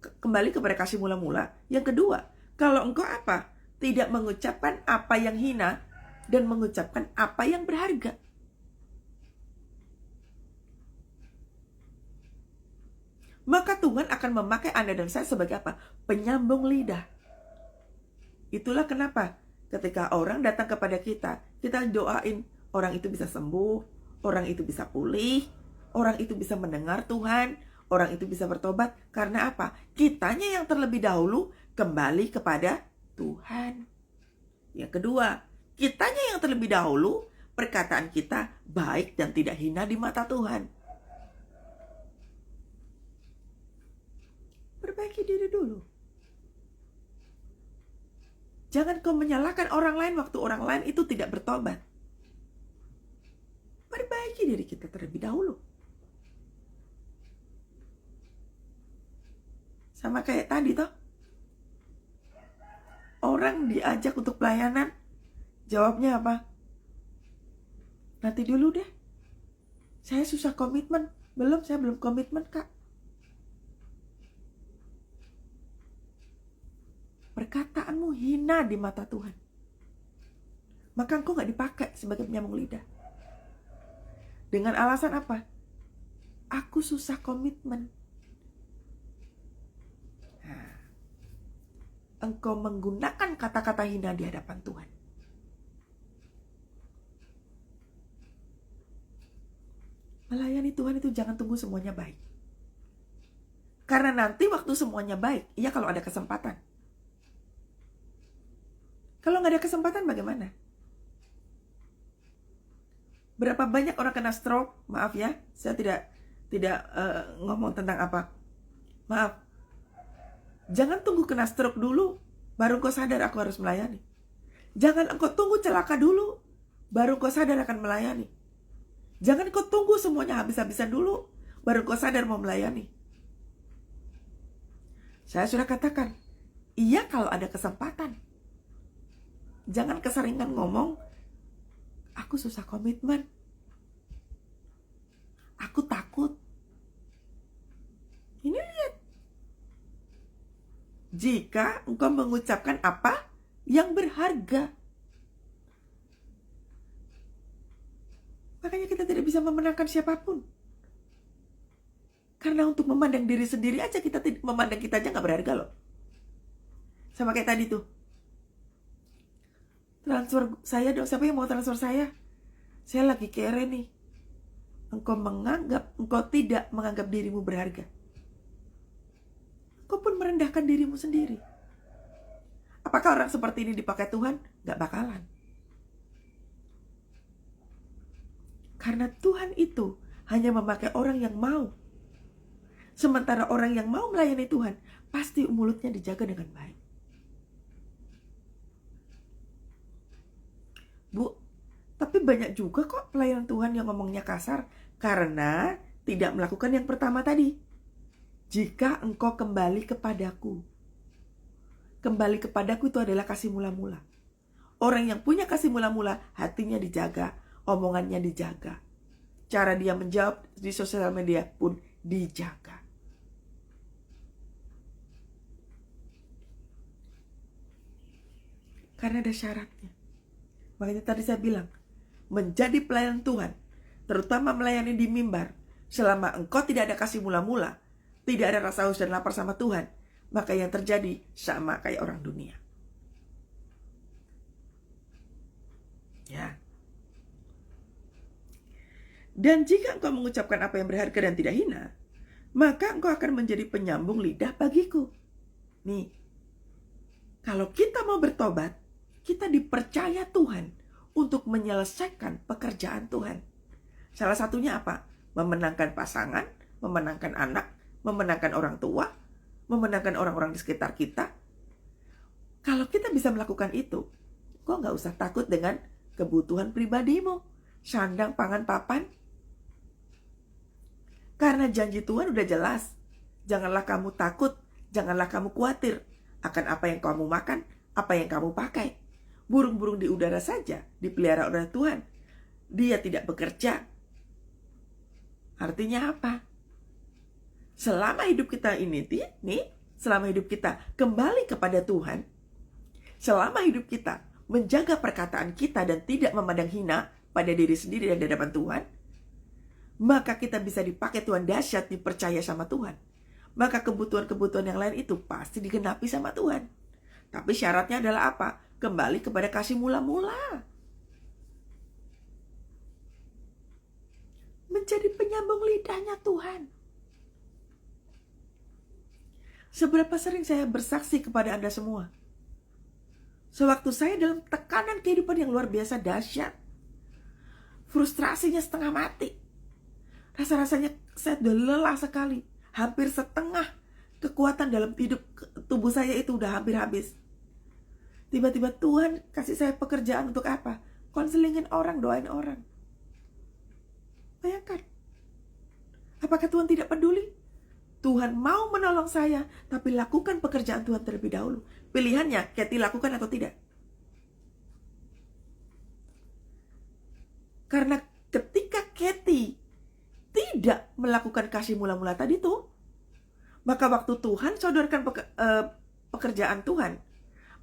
kembali kepada kasih mula-mula. Yang kedua, kalau engkau apa? Tidak mengucapkan apa yang hina dan mengucapkan apa yang berharga. Maka Tuhan akan memakai Anda dan saya sebagai apa? Penyambung lidah. Itulah kenapa ketika orang datang kepada kita doain orang itu bisa sembuh, orang itu bisa pulih, orang itu bisa mendengar Tuhan, orang itu bisa bertobat. Karena apa? Kitanya yang terlebih dahulu kembali kepada Tuhan. Yang kedua, kitanya yang terlebih dahulu perkataan kita baik dan tidak hina di mata Tuhan. Perbaiki diri dulu. Jangan kau menyalahkan orang lain waktu orang lain itu tidak bertobat. Perbaiki diri kita terlebih dahulu. Sama kayak tadi toh. Orang diajak untuk pelayanan, jawabnya apa? Nanti dulu deh. Saya susah komitmen. Saya belum komitmen, Kak. Perkataanmu hina di mata Tuhan. Maka engkau gak dipakai sebagai penyambung lidah. Dengan alasan apa? Aku susah komitmen. Nah, engkau menggunakan kata-kata hina di hadapan Tuhan. Melayani Tuhan itu jangan tunggu semuanya baik. Karena nanti waktu semuanya baik, iya kalau ada kesempatan. Kalau nggak ada kesempatan bagaimana? Berapa banyak orang kena stroke? Maaf ya, saya tidak ngomong tentang apa. Maaf. Jangan tunggu kena stroke dulu, baru kau sadar aku harus melayani. Jangan engkau tunggu celaka dulu, baru kau sadar akan melayani. Jangan kau tunggu semuanya habis-habisan dulu, baru kau sadar mau melayani. Saya sudah katakan, iya kalau ada kesempatan. Jangan keseringan ngomong, aku susah komitmen. Aku takut. Ini lihat. Jika engkau mengucapkan apa yang berharga. Makanya kita tidak bisa memenangkan siapapun. Karena untuk memandang diri sendiri aja kita memandang kita aja gak berharga loh. Sama kayak tadi tuh. Transfer saya dong, siapa yang mau transfer saya? Saya lagi kere nih. Engkau tidak menganggap dirimu berharga. Engkau pun merendahkan dirimu sendiri. Apakah orang seperti ini dipakai Tuhan? Gak bakalan. Karena Tuhan itu hanya memakai orang yang mau. Sementara orang yang mau melayani Tuhan, pasti mulutnya dijaga dengan baik. Bu, tapi banyak juga kok pelayan Tuhan yang ngomongnya kasar karena tidak melakukan yang pertama tadi. Jika engkau kembali kepadaku. Kembali kepadaku itu adalah kasih mula-mula. Orang yang punya kasih mula-mula, hatinya dijaga, omongannya dijaga. Cara dia menjawab di sosial media pun dijaga. Karena ada syaratnya. Makanya tadi saya bilang, menjadi pelayan Tuhan, terutama melayani di mimbar, selama engkau tidak ada kasih mula-mula, tidak ada rasa haus dan lapar sama Tuhan, maka yang terjadi sama kayak orang dunia. Ya. Dan jika engkau mengucapkan apa yang berharga dan tidak hina, maka engkau akan menjadi penyambung lidah bagiku. Nih, kalau kita mau bertobat, kita dipercaya Tuhan untuk menyelesaikan pekerjaan Tuhan. Salah satunya apa? Memenangkan pasangan, memenangkan anak, memenangkan orang tua, memenangkan orang-orang di sekitar kita. Kalau kita bisa melakukan itu, kok gak usah takut dengan kebutuhan pribadimu. Sandang, pangan, papan. Karena janji Tuhan udah jelas. Janganlah kamu takut, janganlah kamu khawatir akan apa yang kamu makan, apa yang kamu pakai. Burung-burung di udara saja dipelihara oleh Tuhan. Dia tidak bekerja. Artinya apa? selama hidup kita selama hidup kita kembali kepada Tuhan, selama hidup kita menjaga perkataan kita dan tidak memandang hina pada diri sendiri dan di hadapan Tuhan, maka kita bisa dipakai Tuhan dahsyat, dipercaya sama Tuhan. Maka kebutuhan-kebutuhan yang lain itu pasti digenapi sama Tuhan. Tapi syaratnya adalah apa? Kembali kepada kasih mula-mula. Menjadi penyambung lidahnya Tuhan. Seberapa sering saya bersaksi kepada Anda semua, sewaktu saya dalam tekanan kehidupan yang luar biasa dahsyat, frustrasinya setengah mati, rasa-rasanya saya sudah lelah sekali, hampir setengah kekuatan dalam hidup tubuh saya itu udah hampir habis. Tiba-tiba Tuhan kasih saya pekerjaan untuk apa? Konselingin orang, doain orang. Bayangkan, apakah Tuhan tidak peduli? Tuhan mau menolong saya, tapi lakukan pekerjaan Tuhan terlebih dahulu. Pilihannya, Kathy lakukan atau tidak. Karena ketika Kathy tidak melakukan kasih mula-mula tadi tuh, maka waktu Tuhan sodorkan pekerjaan Tuhan,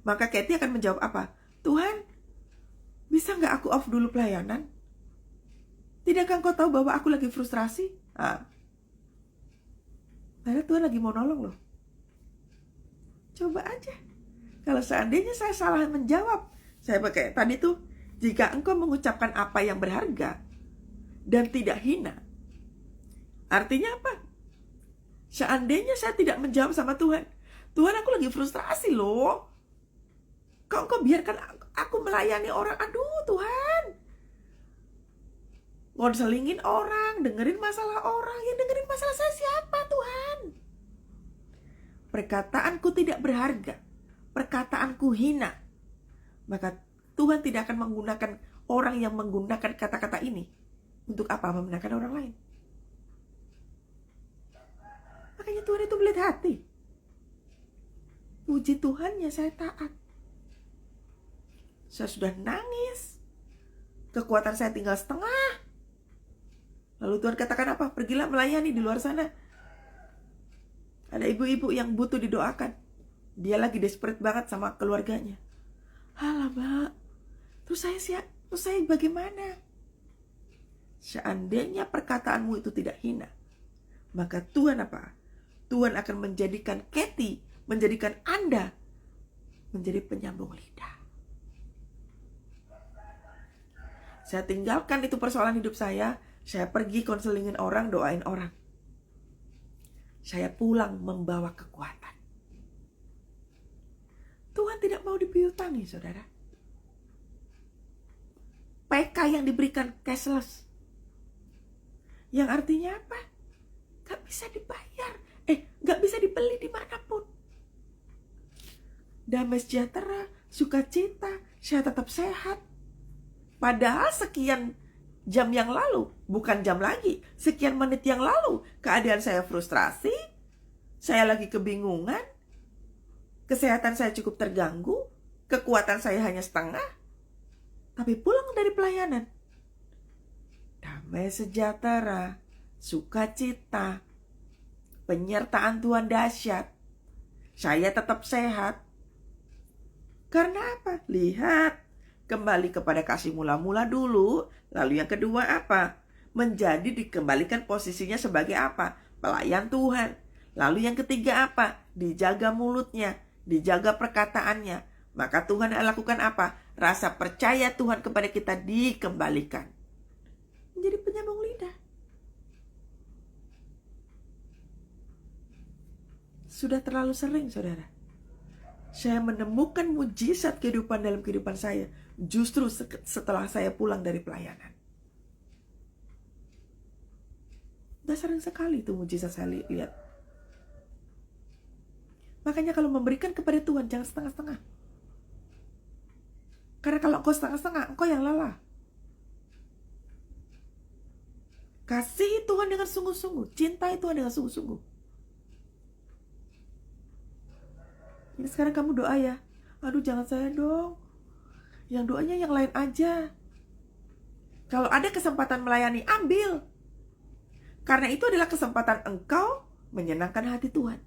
maka Kathy akan menjawab apa? Tuhan, bisa nggak aku off dulu pelayanan? Tidakkah engkau tahu bahwa aku lagi frustrasi? Padahal Tuhan lagi mau nolong loh. Coba aja. Kalau seandainya saya salah menjawab, saya pakai tadi tuh, jika engkau mengucapkan apa yang berharga dan tidak hina. Artinya apa? Seandainya saya tidak menjawab sama Tuhan, Tuhan aku lagi frustrasi loh. Kok engkau biarkan aku melayani orang? Aduh Tuhan. Konselingin orang, dengerin masalah orang. Yang dengerin masalah saya siapa Tuhan? Perkataanku tidak berharga, perkataanku hina, maka Tuhan tidak akan menggunakan orang yang menggunakan kata-kata ini untuk apa? Memenangkan orang lain. Makanya Tuhan itu melihat hati. Puji Tuhannya saya taat. Saya sudah nangis, kekuatan saya tinggal setengah. Lalu Tuhan katakan apa? Pergilah melayani di luar sana. Ada ibu-ibu yang butuh didoakan. Dia lagi desperate banget sama keluarganya. Alamak, terus saya bagaimana? Seandainya perkataanmu itu tidak hina, maka Tuhan apa? Tuhan akan menjadikan Kathy, menjadikan Anda menjadi penyambung lidah. Saya tinggalkan itu persoalan hidup saya pergi konselingin orang, doain orang. Saya pulang membawa kekuatan. Tuhan tidak mau dipiutangi, saudara. PK yang diberikan cashless. Yang artinya apa? Gak bisa dibayar. Gak bisa dibeli dimanapun. Damai sejahtera, sukacita, saya tetap sehat. Padahal sekian jam yang lalu, bukan jam lagi, sekian menit yang lalu, keadaan saya frustrasi, saya lagi kebingungan, kesehatan saya cukup terganggu, kekuatan saya hanya setengah, tapi pulang dari pelayanan, damai sejahtera, sukacita, penyertaan Tuhan dahsyat, saya tetap sehat. Karena apa? Lihat, kembali kepada kasih mula-mula dulu. Lalu yang kedua apa? Menjadi dikembalikan posisinya sebagai apa? Pelayan Tuhan. Lalu yang ketiga apa? Dijaga mulutnya, dijaga perkataannya. Maka Tuhan lakukan apa? Rasa percaya Tuhan kepada kita dikembalikan. Menjadi penyambung lidah. Sudah terlalu sering, saudara, saya menemukan mujizat kehidupan dalam kehidupan saya justru setelah saya pulang dari pelayanan. Udah sering sekali itu mujizat saya lihat. Makanya kalau memberikan kepada Tuhan jangan setengah-setengah. Karena kalau engkau setengah-setengah, engkau yang lelah. Kasih Tuhan dengan sungguh-sungguh, cintai Tuhan dengan sungguh-sungguh. Ini sekarang kamu doa ya. Aduh jangan saya dong. Yang doanya yang lain aja. Kalau ada kesempatan melayani, ambil. Karena itu adalah kesempatan engkau menyenangkan hati Tuhan.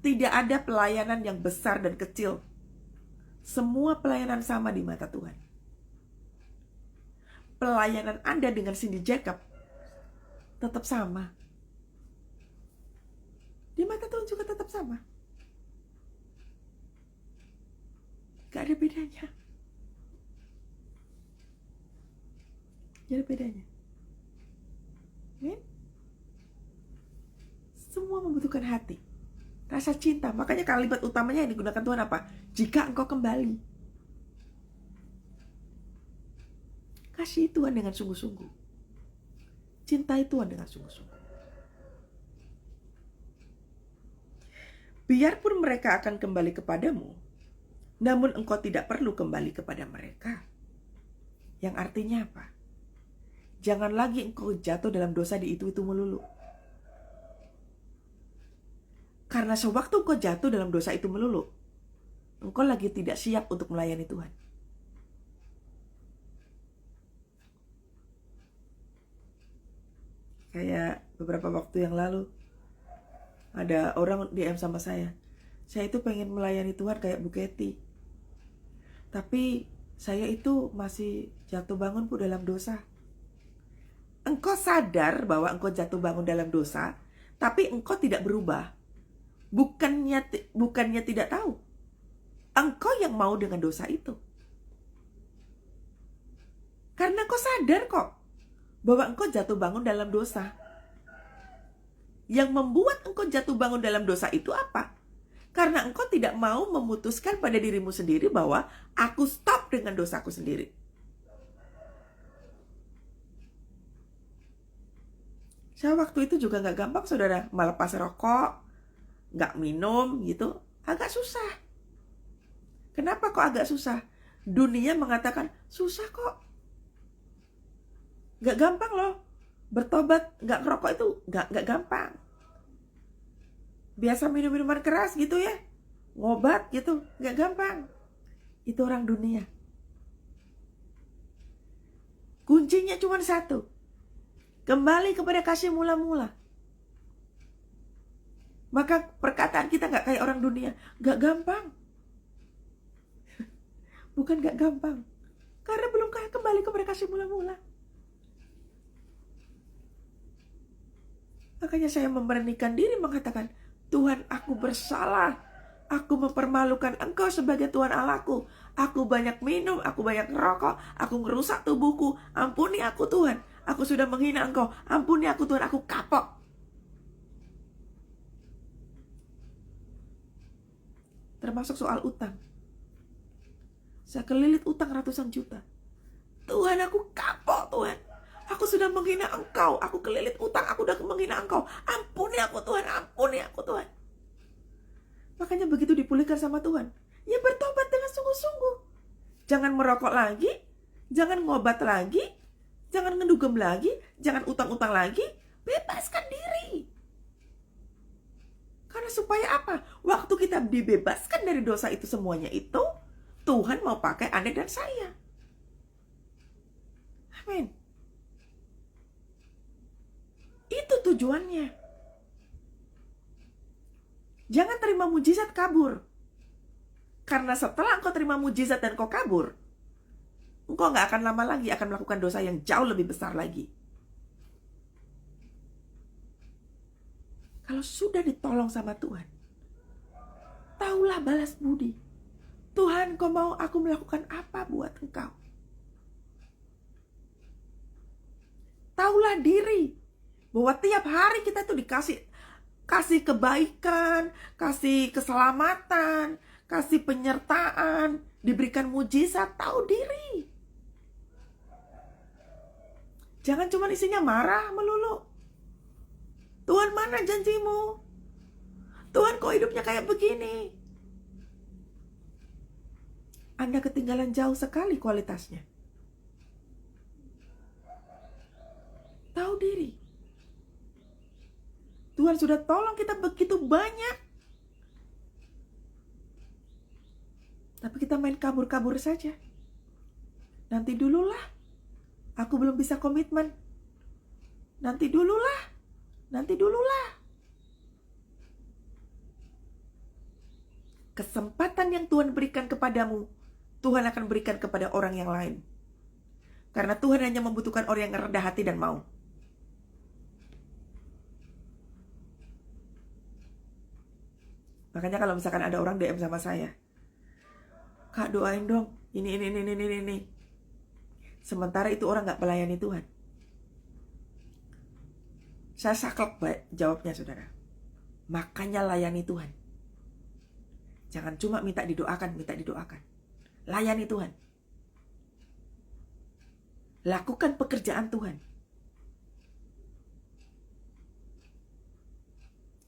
Tidak ada pelayanan yang besar dan kecil. Semua pelayanan sama di mata Tuhan. Pelayanan Anda dengan Cindy Jacob tetap sama. Di mata Tuhan juga tetap sama. Gak ada bedanya. Gak ada bedanya. Semua membutuhkan hati. Rasa cinta. Makanya kalimat utamanya yang digunakan Tuhan apa? Jika engkau kembali. Kasih Tuhan dengan sungguh-sungguh. Cintai Tuhan dengan sungguh-sungguh. Biarpun mereka akan kembali kepadamu, namun engkau tidak perlu kembali kepada mereka. Yang artinya apa? Jangan lagi engkau jatuh dalam dosa di itu melulu. Karena sewaktu engkau jatuh dalam dosa itu melulu, engkau lagi tidak siap untuk melayani Tuhan. Kayak beberapa waktu yang lalu, ada orang DM sama saya itu pengen melayani Tuhan kayak Bu Kety. Tapi saya itu masih jatuh bangun Bu dalam dosa. Engkau sadar bahwa engkau jatuh bangun dalam dosa, tapi engkau tidak berubah. Bukannya tidak tahu. Engkau yang mau dengan dosa itu. Karena engkau sadar kok bahwa engkau jatuh bangun dalam dosa. Yang membuat engkau jatuh bangun dalam dosa itu apa? Karena engkau tidak mau memutuskan pada dirimu sendiri bahwa aku stop dengan dosaku sendiri. Saya waktu itu juga gak gampang saudara, melepas rokok, gak minum gitu, agak susah. Kenapa kok agak susah? Dunia mengatakan susah kok. Gak gampang loh. Bertobat gak ngerokok itu gak gampang. Biasa minum minuman keras gitu ya, ngobat gitu, gak gampang. Itu orang dunia. Kuncinya cuma satu. Kembali kepada kasih mula-mula. Maka perkataan kita gak kayak orang dunia. Gak gampang. Bukan gak gampang, karena belum kembali kepada kasih mula-mula. Makanya saya memberanikan diri mengatakan, Tuhan, aku bersalah. Aku mempermalukan Engkau sebagai Tuhan Allahku. Aku banyak minum, aku banyak rokok, aku ngerusak tubuhku. Ampuni aku Tuhan. Aku sudah menghina Engkau. Ampuni aku Tuhan, aku kapok. Termasuk soal utang. Saya kelilit utang ratusan juta. Tuhan, aku kapok Tuhan. Aku sudah menghina Engkau. Aku kelilit utang, aku sudah menghina Engkau. Ampuni aku Tuhan, ampuni aku Tuhan. Makanya begitu dipulihkan sama Tuhan, ya bertobat dengan sungguh-sungguh. Jangan merokok lagi, jangan ngobat lagi, jangan ngedugem lagi, jangan utang-utang lagi. Bebaskan diri. Karena supaya apa? Waktu kita dibebaskan dari dosa itu semuanya itu, Tuhan mau pakai Anda dan saya. Amin. Itu tujuannya. Jangan terima mujizat kabur. Karena setelah engkau terima mujizat dan kau kabur, engkau gak akan lama lagi akan melakukan dosa yang jauh lebih besar lagi. Kalau sudah ditolong sama Tuhan, taulah balas budi. Tuhan, kau mau aku melakukan apa buat engkau? Taulah diri bahwa tiap hari kita tuh dikasih kebaikan, kasih keselamatan, kasih penyertaan, diberikan mujizat. Tahu diri. Jangan cuma isinya marah melulu. Tuhan, mana janjimu? Tuhan, kok hidupnya kayak begini? Anda ketinggalan jauh sekali kualitasnya. Tahu diri. Tuhan sudah tolong kita begitu banyak. Tapi kita main kabur-kabur saja. Nanti dululah. Aku belum bisa komitmen. Nanti dululah. nanti dululah. Kesempatan yang Tuhan berikan kepadamu, Tuhan akan berikan kepada orang yang lain. Karena Tuhan hanya membutuhkan orang yang rendah hati dan mau. Makanya kalau misalkan ada orang DM sama saya, Kak doain dong, ini. Sementara itu orang gak melayani Tuhan. Saya saklek baik jawabnya saudara. Makanya layani Tuhan. Jangan cuma minta didoakan. Layani Tuhan. Lakukan pekerjaan Tuhan.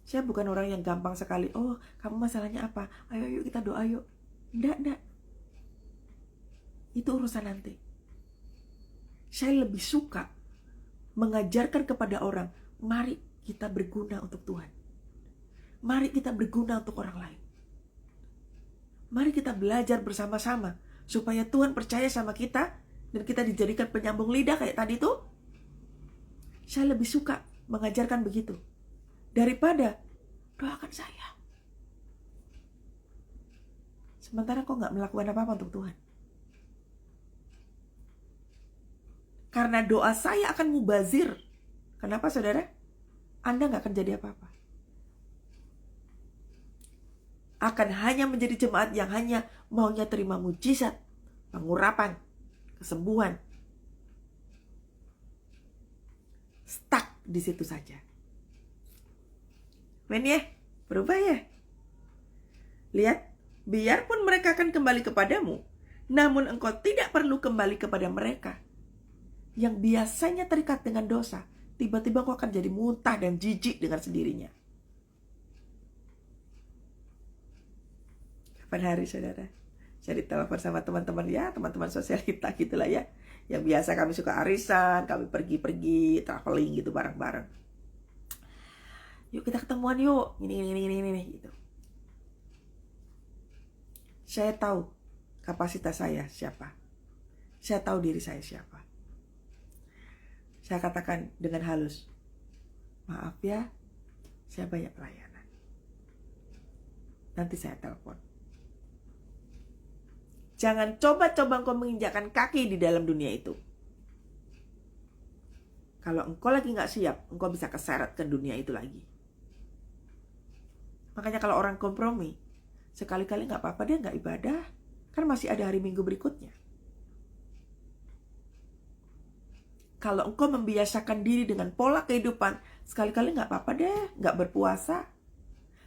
Saya bukan orang yang gampang sekali, oh kamu masalahnya apa? Ayo yuk kita doa yuk. Enggak. Itu urusan nanti. Saya lebih suka mengajarkan kepada orang, mari kita berguna untuk Tuhan. Mari kita berguna untuk orang lain. Mari kita belajar bersama-sama supaya Tuhan percaya sama kita dan kita dijadikan penyambung lidah kayak tadi tuh. Saya lebih suka mengajarkan begitu daripada doakan saya. Sementara kok gak melakukan apa-apa untuk Tuhan. Karena doa saya akan mubazir. Kenapa saudara? Anda gak akan jadi apa-apa. Akan hanya menjadi jemaat yang hanya maunya terima mujizat, pengurapan, kesembuhan. Stuck di situ saja. Men ya, berubah ya. Lihat, biarpun mereka akan kembali kepadamu, namun engkau tidak perlu kembali kepada mereka. Yang biasanya terikat dengan dosa, tiba-tiba kau akan jadi muntah dan jijik dengan sendirinya. Kapan hari saudara? Saya ditelepon sama teman-teman ya, teman-teman sosialita gitulah ya. Yang biasa kami suka arisan, kami pergi-pergi, traveling gitu bareng-bareng. Yuk kita ketemuan yuk, ini gitu. Saya tahu kapasitas saya siapa. Saya tahu diri saya siapa. Saya katakan dengan halus, maaf ya, saya banyak pelayanan. Nanti saya telepon. Jangan coba-coba engkau menginjakkan kaki di dalam dunia itu. Kalau engkau lagi gak siap, engkau bisa keseret ke dunia itu lagi. Makanya kalau orang kompromi, sekali-kali gak apa-apa dia gak ibadah. Kan masih ada hari Minggu berikutnya. Kalau engkau membiasakan diri dengan pola kehidupan, sekali-kali gak apa-apa deh gak berpuasa.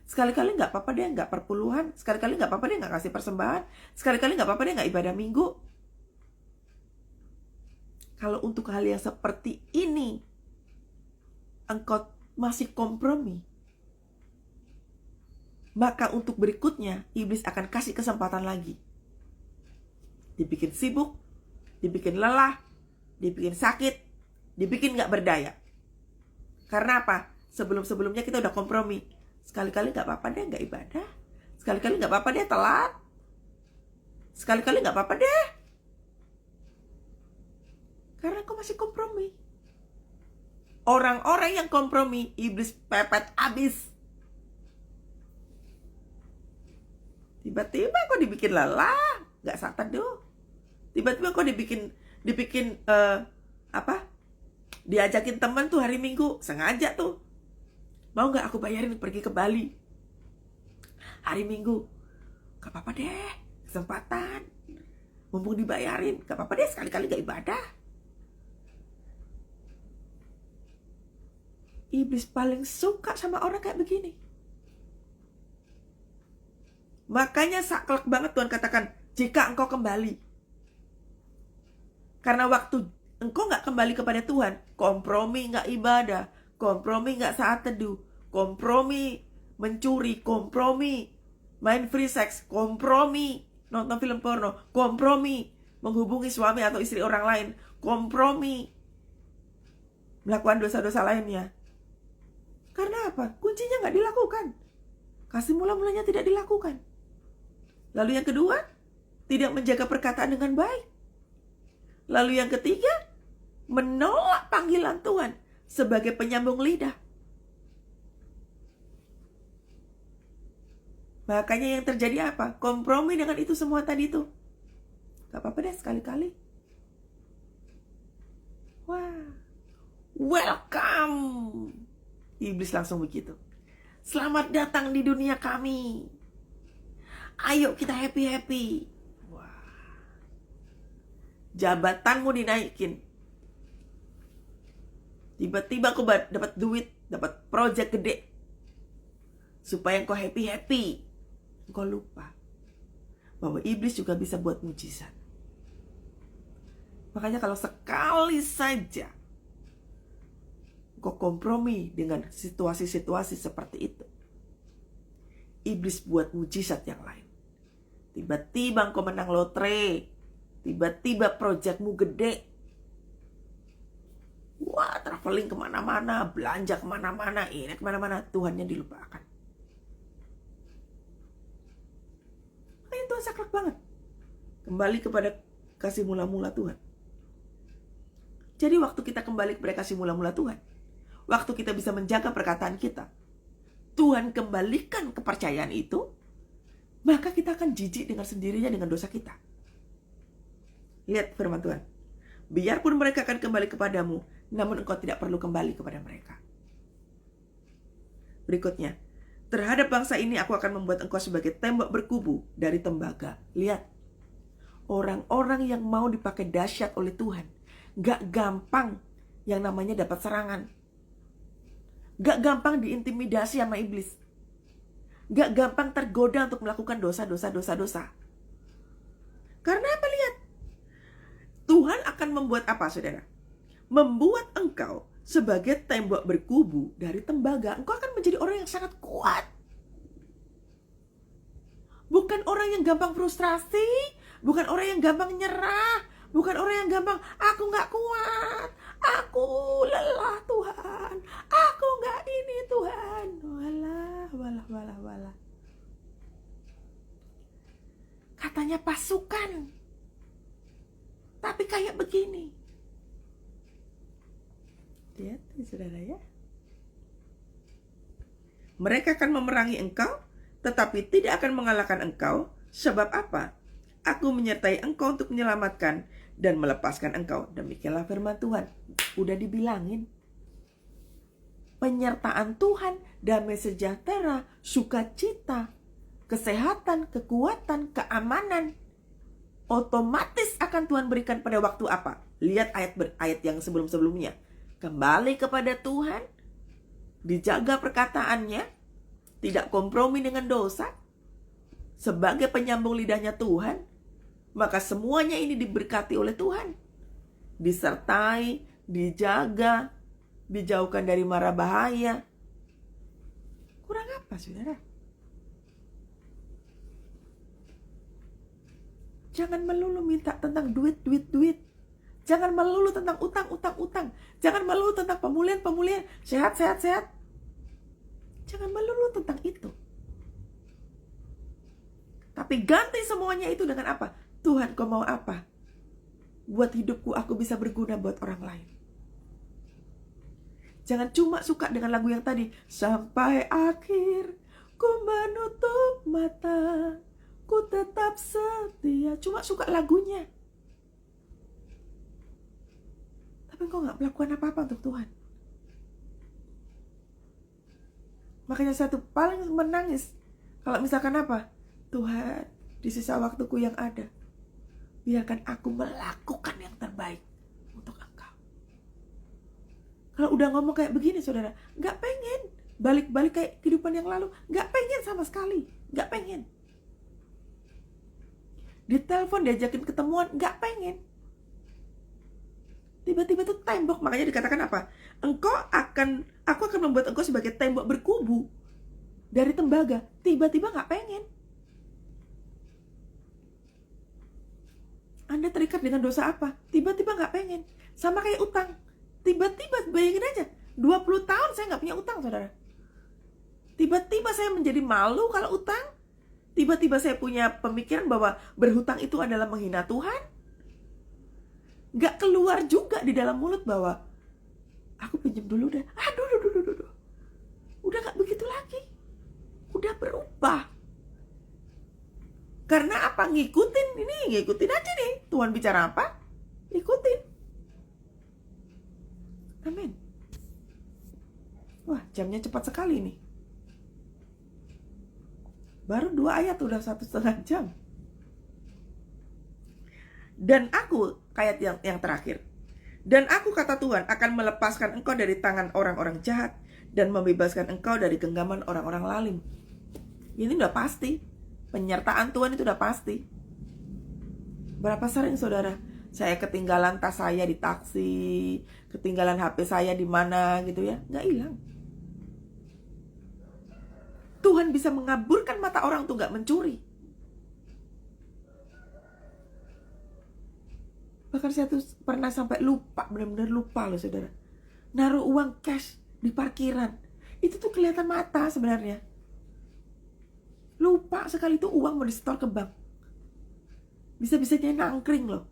Sekali-kali gak apa-apa deh gak perpuluhan. Sekali-kali gak apa-apa deh gak kasih persembahan. Sekali-kali gak apa-apa deh gak ibadah minggu. Kalau untuk hal yang seperti ini engkau masih kompromi, maka untuk berikutnya iblis akan kasih kesempatan lagi. Dibikin sibuk, dibikin lelah, dibikin sakit, dibikin gak berdaya. Karena apa? Sebelum-sebelumnya kita udah kompromi. Sekali-kali gak apa-apa deh gak ibadah. Sekali-kali gak apa-apa deh telat. Sekali-kali gak apa-apa deh. Karena kau masih kompromi. Orang-orang yang kompromi, iblis pepet abis. Tiba-tiba kok dibikin lelah, gak saat teduh. Tiba-tiba kok dibikin diajakin teman tuh hari Minggu, sengaja tuh. Mau gak aku bayarin pergi ke Bali hari Minggu? Gak apa-apa deh, kesempatan. Mumpung dibayarin, gak apa-apa deh sekali-kali gak ibadah. Iblis paling suka sama orang kayak begini. Makanya saklek banget Tuhan katakan, jika engkau kembali. Karena waktu engkau gak kembali kepada Tuhan, kompromi gak ibadah, kompromi gak saat teduh, kompromi mencuri, kompromi main free sex, kompromi nonton film porno, kompromi menghubungi suami atau istri orang lain, kompromi melakukan dosa-dosa lainnya. Karena apa? Kuncinya gak dilakukan. Kasih mula-mulanya tidak dilakukan. Lalu yang kedua, tidak menjaga perkataan dengan baik. Lalu yang ketiga, menolak panggilan Tuhan sebagai penyambung lidah. Makanya yang terjadi apa? Kompromi dengan itu semua tadi tuh. Gak apa-apa deh sekali-kali. Wah, welcome. Iblis langsung begitu. Selamat datang di dunia kami. Ayo kita happy-happy. Wah. Jabatanmu dinaikin. Tiba-tiba kau dapat duit, dapat project gede. Supaya engkau happy-happy. Engkau lupa bahwa iblis juga bisa buat mujizat. Makanya kalau sekali saja engkau kompromi dengan situasi-situasi seperti itu, iblis buat mujizat yang lain. Tiba-tiba engkau menang lotre, tiba-tiba proyekmu gede. Wah, traveling kemana-mana, belanja kemana-mana, ini kemana-mana, Tuhannya dilupakan. Makanya Tuhan saklek banget. Kembali kepada kasih mula-mula Tuhan. Jadi waktu kita kembali kepada kasih mula-mula Tuhan, waktu kita bisa menjaga perkataan kita, Tuhan kembalikan kepercayaan itu, maka kita akan jijik dengan sendirinya dengan dosa kita. Lihat firman Tuhan. Biarpun mereka akan kembali kepadamu, namun engkau tidak perlu kembali kepada mereka. Berikutnya, terhadap bangsa ini aku akan membuat engkau sebagai tembok berkubu dari tembaga. Lihat, orang-orang yang mau dipakai dahsyat oleh Tuhan, gak gampang yang namanya dapat serangan. Gak gampang diintimidasi sama iblis. Gak gampang tergoda untuk melakukan dosa. Karena apa? Lihat, Tuhan akan membuat apa, saudara? Membuat engkau sebagai tembok berkubu dari tembaga. Engkau akan menjadi orang yang sangat kuat. Bukan orang yang gampang frustrasi, bukan orang yang gampang nyerah, bukan orang yang gampang, aku gak kuat, aku lelah Tuhan, aku gak ini Tuhan. Walah. Katanya pasukan, tapi kayak begini. Lihat, saudara ya. Mereka akan memerangi engkau, tetapi tidak akan mengalahkan engkau. Sebab apa? Aku menyertai engkau untuk menyelamatkan dan melepaskan engkau. Demikianlah firman Tuhan. Udah dibilangin. Penyertaan Tuhan, damai sejahtera, sukacita, kesehatan, kekuatan, keamanan, otomatis akan Tuhan berikan pada waktu apa? Lihat ayat yang sebelum-sebelumnya. Kembali kepada Tuhan, dijaga perkataannya, tidak kompromi dengan dosa, sebagai penyambung lidahnya Tuhan, maka semuanya ini diberkati oleh Tuhan. Disertai, dijaga, dijauhkan dari mara bahaya. Kurang apa, saudara? Jangan melulu minta tentang duit. Jangan melulu tentang utang. Jangan melulu tentang pemulihan, sehat. Jangan melulu tentang itu. Tapi ganti semuanya itu dengan apa? Tuhan, kau mau apa? Buat hidupku, aku bisa berguna buat orang lain. Jangan cuma suka dengan lagu yang tadi. Sampai akhir ku menutup mata, ku tetap setia. Cuma suka lagunya. Tapi kau gak melakukan apa-apa untuk Tuhan. Makanya satu paling menangis kalau misalkan apa? Tuhan, di sisa waktuku yang ada, biarkan aku melakukan yang terbaik untuk Engkau. Kalau udah ngomong kayak begini, saudara, gak pengen balik-balik kayak kehidupan yang lalu. Gak pengen sama sekali. Gak pengen. Ditelepon, diajakin ketemuan, gak pengen. Tiba-tiba tuh tembok, makanya dikatakan apa? Aku akan membuat engkau sebagai tembok berkubu dari tembaga. Tiba-tiba gak pengen. Anda terikat dengan dosa apa? Tiba-tiba gak pengen. Sama kayak utang. Tiba-tiba, bayangin aja, 20 tahun saya gak punya utang, saudara. Tiba-tiba saya menjadi malu kalau utang. Tiba-tiba saya punya pemikiran bahwa berhutang itu adalah menghina Tuhan. Gak keluar juga di dalam mulut bahwa aku pinjam dulu deh. Aduh. Udah gak begitu lagi. Udah berubah. Karena apa? Ngikutin aja nih. Tuhan bicara apa? Ikutin. Amin. Wah, jamnya cepat sekali nih. Baru 2 ayat udah 1,5 jam. Dan aku, ayat yang terakhir. Dan aku, kata Tuhan, akan melepaskan engkau dari tangan orang-orang jahat dan membebaskan engkau dari genggaman orang-orang lalim. Ini udah pasti. Penyertaan Tuhan itu udah pasti. Berapa sering saudara, saya ketinggalan tas saya di taksi, ketinggalan HP saya di mana gitu ya, nggak hilang. Tuhan bisa mengaburkan mata orang tuh nggak mencuri. Bahkan saya tuh pernah sampai lupa, benar-benar lupa loh saudara. Naruh uang cash di parkiran. Itu tuh kelihatan mata sebenarnya. Lupa sekali tuh uang mau disetor ke bank. Bisa-bisanya nangkring loh.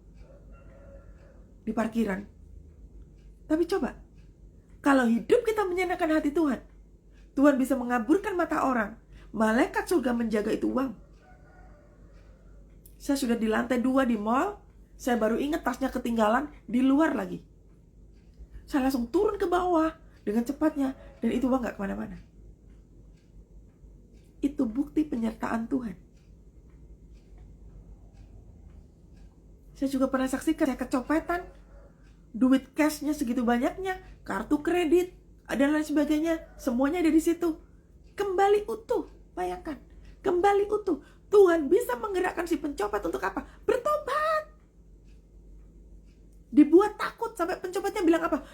Di parkiran. Tapi coba, kalau hidup kita menyenangkan hati Tuhan, Tuhan bisa mengaburkan mata orang. Malaikat surga menjaga itu uang. Saya sudah di lantai 2 di mall. Saya baru ingat tasnya ketinggalan di luar lagi. Saya langsung turun ke bawah dengan cepatnya. Dan itu uang gak kemana-mana. Itu bukti penyertaan Tuhan. Saya juga pernah saksikan saya kecopetan. Duit cashnya segitu banyaknya. Kartu kredit. Dan lain sebagainya. Semuanya ada di situ. Kembali utuh. Bayangkan. Kembali utuh. Tuhan bisa menggerakkan si pencopet untuk apa? Bertobat. Dibuat takut. Sampai pencopetnya bilang apa?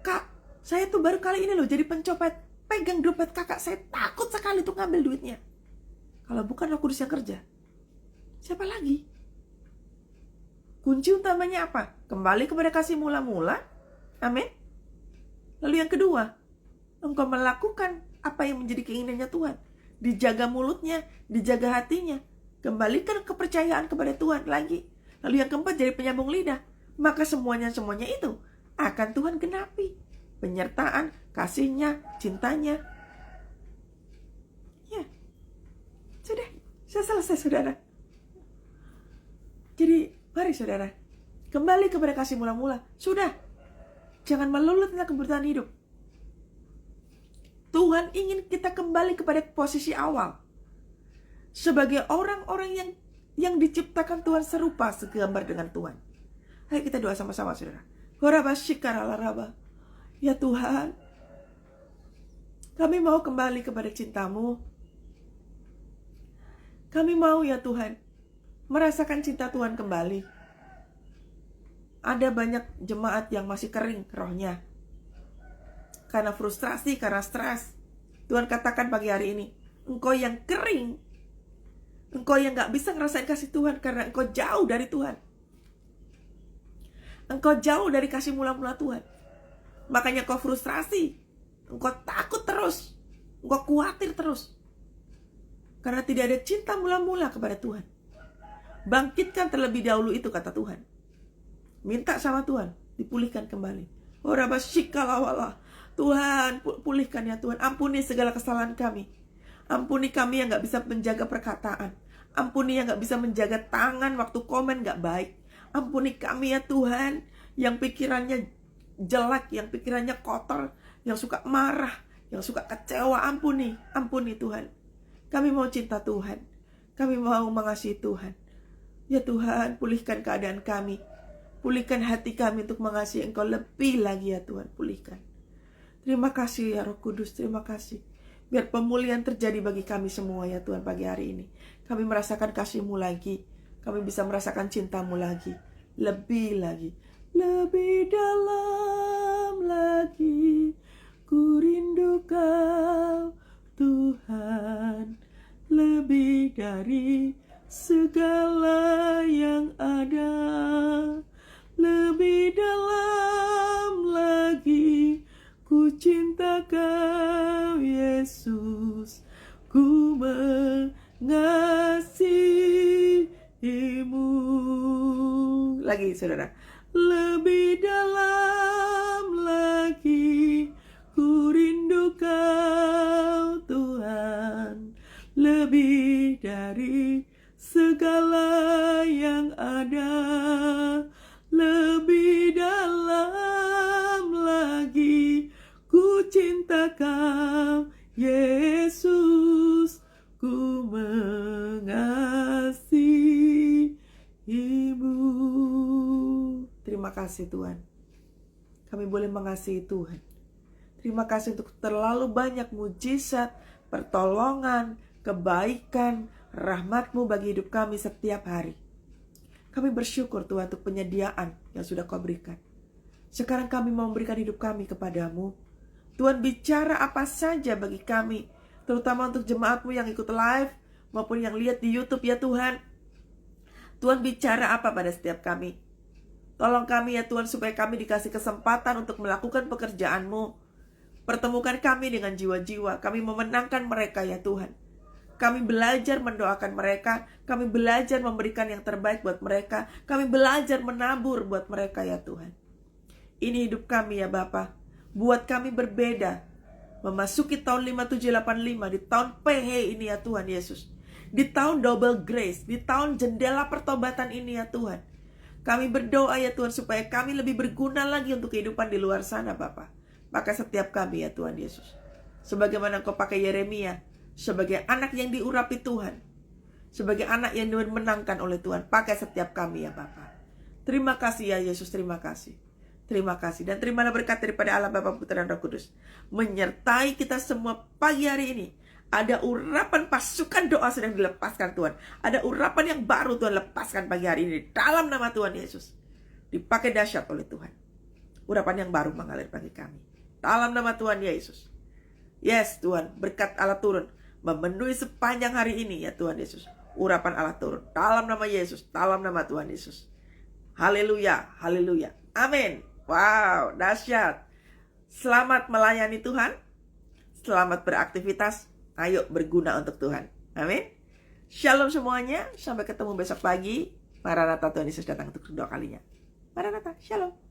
Kak, saya tuh baru kali ini loh jadi pencopet. Pegang dompet kakak. Saya takut sekali tuh ngambil duitnya. Kalau bukan aku udah kerja. Siapa lagi? Kunci utamanya apa? Kembali kepada kasih mula-mula. Amin. Lalu yang kedua, engkau melakukan apa yang menjadi keinginannya Tuhan. Dijaga mulutnya, dijaga hatinya. Kembalikan kepercayaan kepada Tuhan lagi. Lalu yang keempat, jadi penyambung lidah. Maka semuanya itu akan Tuhan genapi. Penyertaan, kasihnya, cintanya. Ya, sudah, saya selesai saudara. Jadi, mari saudara, kembali kepada kasih mula-mula. Sudah, jangan melulu tentang kebutuhan hidup. Tuhan ingin kita kembali kepada posisi awal. Sebagai orang-orang yang diciptakan Tuhan serupa segambar dengan Tuhan. Ayo kita doa sama-sama saudara. Horabashikarala. Ya Tuhan, kami mau kembali kepada cinta-Mu. Kami mau ya Tuhan, merasakan cinta Tuhan kembali. Ada banyak jemaat yang masih kering rohnya. Karena frustrasi, karena stres. Tuhan katakan pagi hari ini, engkau yang kering, engkau yang gak bisa ngerasain kasih Tuhan karena engkau jauh dari Tuhan. Engkau jauh dari kasih mula-mula Tuhan. Makanya kau frustrasi, engkau takut terus, engkau khawatir terus. Karena tidak ada cinta mula-mula kepada Tuhan. Bangkitkan terlebih dahulu itu kata Tuhan. Minta sama Tuhan, dipulihkan kembali. Horabashikalawala. Tuhan, pulihkan ya Tuhan. Ampuni segala kesalahan kami. Ampuni kami yang gak bisa menjaga perkataan. Ampuni yang gak bisa menjaga tangan waktu komen gak baik. Ampuni kami ya Tuhan, yang pikirannya jelek, yang pikirannya kotor, yang suka marah, yang suka kecewa. Ampuni, ampuni Tuhan. Kami mau cinta Tuhan. Kami mau mengasihi Tuhan. Ya Tuhan, pulihkan keadaan kami. Pulihkan hati kami untuk mengasihi Engkau lebih lagi ya Tuhan. Pulihkan. Terima kasih ya Roh Kudus, terima kasih. Biar pemulihan terjadi bagi kami semua ya Tuhan pagi hari ini. Kami merasakan kasih-Mu lagi. Kami bisa merasakan cinta-Mu lagi. Lebih lagi. Lebih dalam lagi. Ku rindu Kau Tuhan. Lebih dari segala yang ada. Lebih dalam lagi. Ku cinta Kau Yesus, ku mengasihi-Mu. Lagi saudara. Lebih dalam lagi, ku rindu Kau Tuhan. Lebih dari segala yang ada, lebih dalam lagi ku cinta Kau Yesus, ku mengasihi-Mu. Terima kasih Tuhan, kami boleh mengasihi Tuhan. Terima kasih untuk terlalu banyak mujizat, pertolongan, kebaikan, rahmat-Mu bagi hidup kami setiap hari. Kami bersyukur Tuhan untuk penyediaan yang sudah Kau berikan. Sekarang kami mau memberikan hidup kami kepadamu. Tuhan, bicara apa saja bagi kami, terutama untuk jemaat-Mu yang ikut live maupun yang lihat di YouTube ya Tuhan. Tuhan, bicara apa pada setiap kami. Tolong kami ya Tuhan, supaya kami dikasih kesempatan untuk melakukan pekerjaan-Mu. Pertemukan kami dengan jiwa-jiwa, kami memenangkan mereka ya Tuhan. Kami belajar mendoakan mereka, kami belajar memberikan yang terbaik buat mereka, kami belajar menabur buat mereka ya Tuhan. Ini hidup kami ya Bapa, buat kami berbeda. Memasuki tahun 5785, di tahun PH ini ya Tuhan Yesus. Di tahun double grace, di tahun jendela pertobatan ini ya Tuhan. Kami berdoa ya Tuhan, supaya kami lebih berguna lagi untuk kehidupan di luar sana Bapa. Pakai setiap kami ya Tuhan Yesus. Sebagaimana Kau pakai Yeremia, sebagai anak yang diurapi Tuhan, sebagai anak yang dimenangkan oleh Tuhan. Pakai setiap kami ya Bapa. Terima kasih ya Yesus, terima kasih. Terima kasih, dan terimalah berkat daripada Allah Bapa, Putra dan Roh Kudus menyertai kita semua pagi hari ini. Ada urapan pasukan doa sedang dilepaskan Tuhan. Ada urapan yang baru Tuhan lepaskan pagi hari ini dalam nama Tuhan Yesus. Dipakai dahsyat oleh Tuhan. Urapan yang baru mengalir bagi kami dalam nama Tuhan Yesus. Yes Tuhan, berkat Allah turun memenuhi sepanjang hari ini ya Tuhan Yesus. Urapan Allah turun dalam nama Yesus, dalam nama Tuhan Yesus. Haleluya, haleluya, amin. Wow, dahsyat. Selamat melayani Tuhan, selamat beraktivitas. Ayo berguna untuk Tuhan, amin. Shalom semuanya, sampai ketemu besok pagi. Maranatha, Tuhan Yesus datang untuk kedua kalinya. Maranatha, shalom.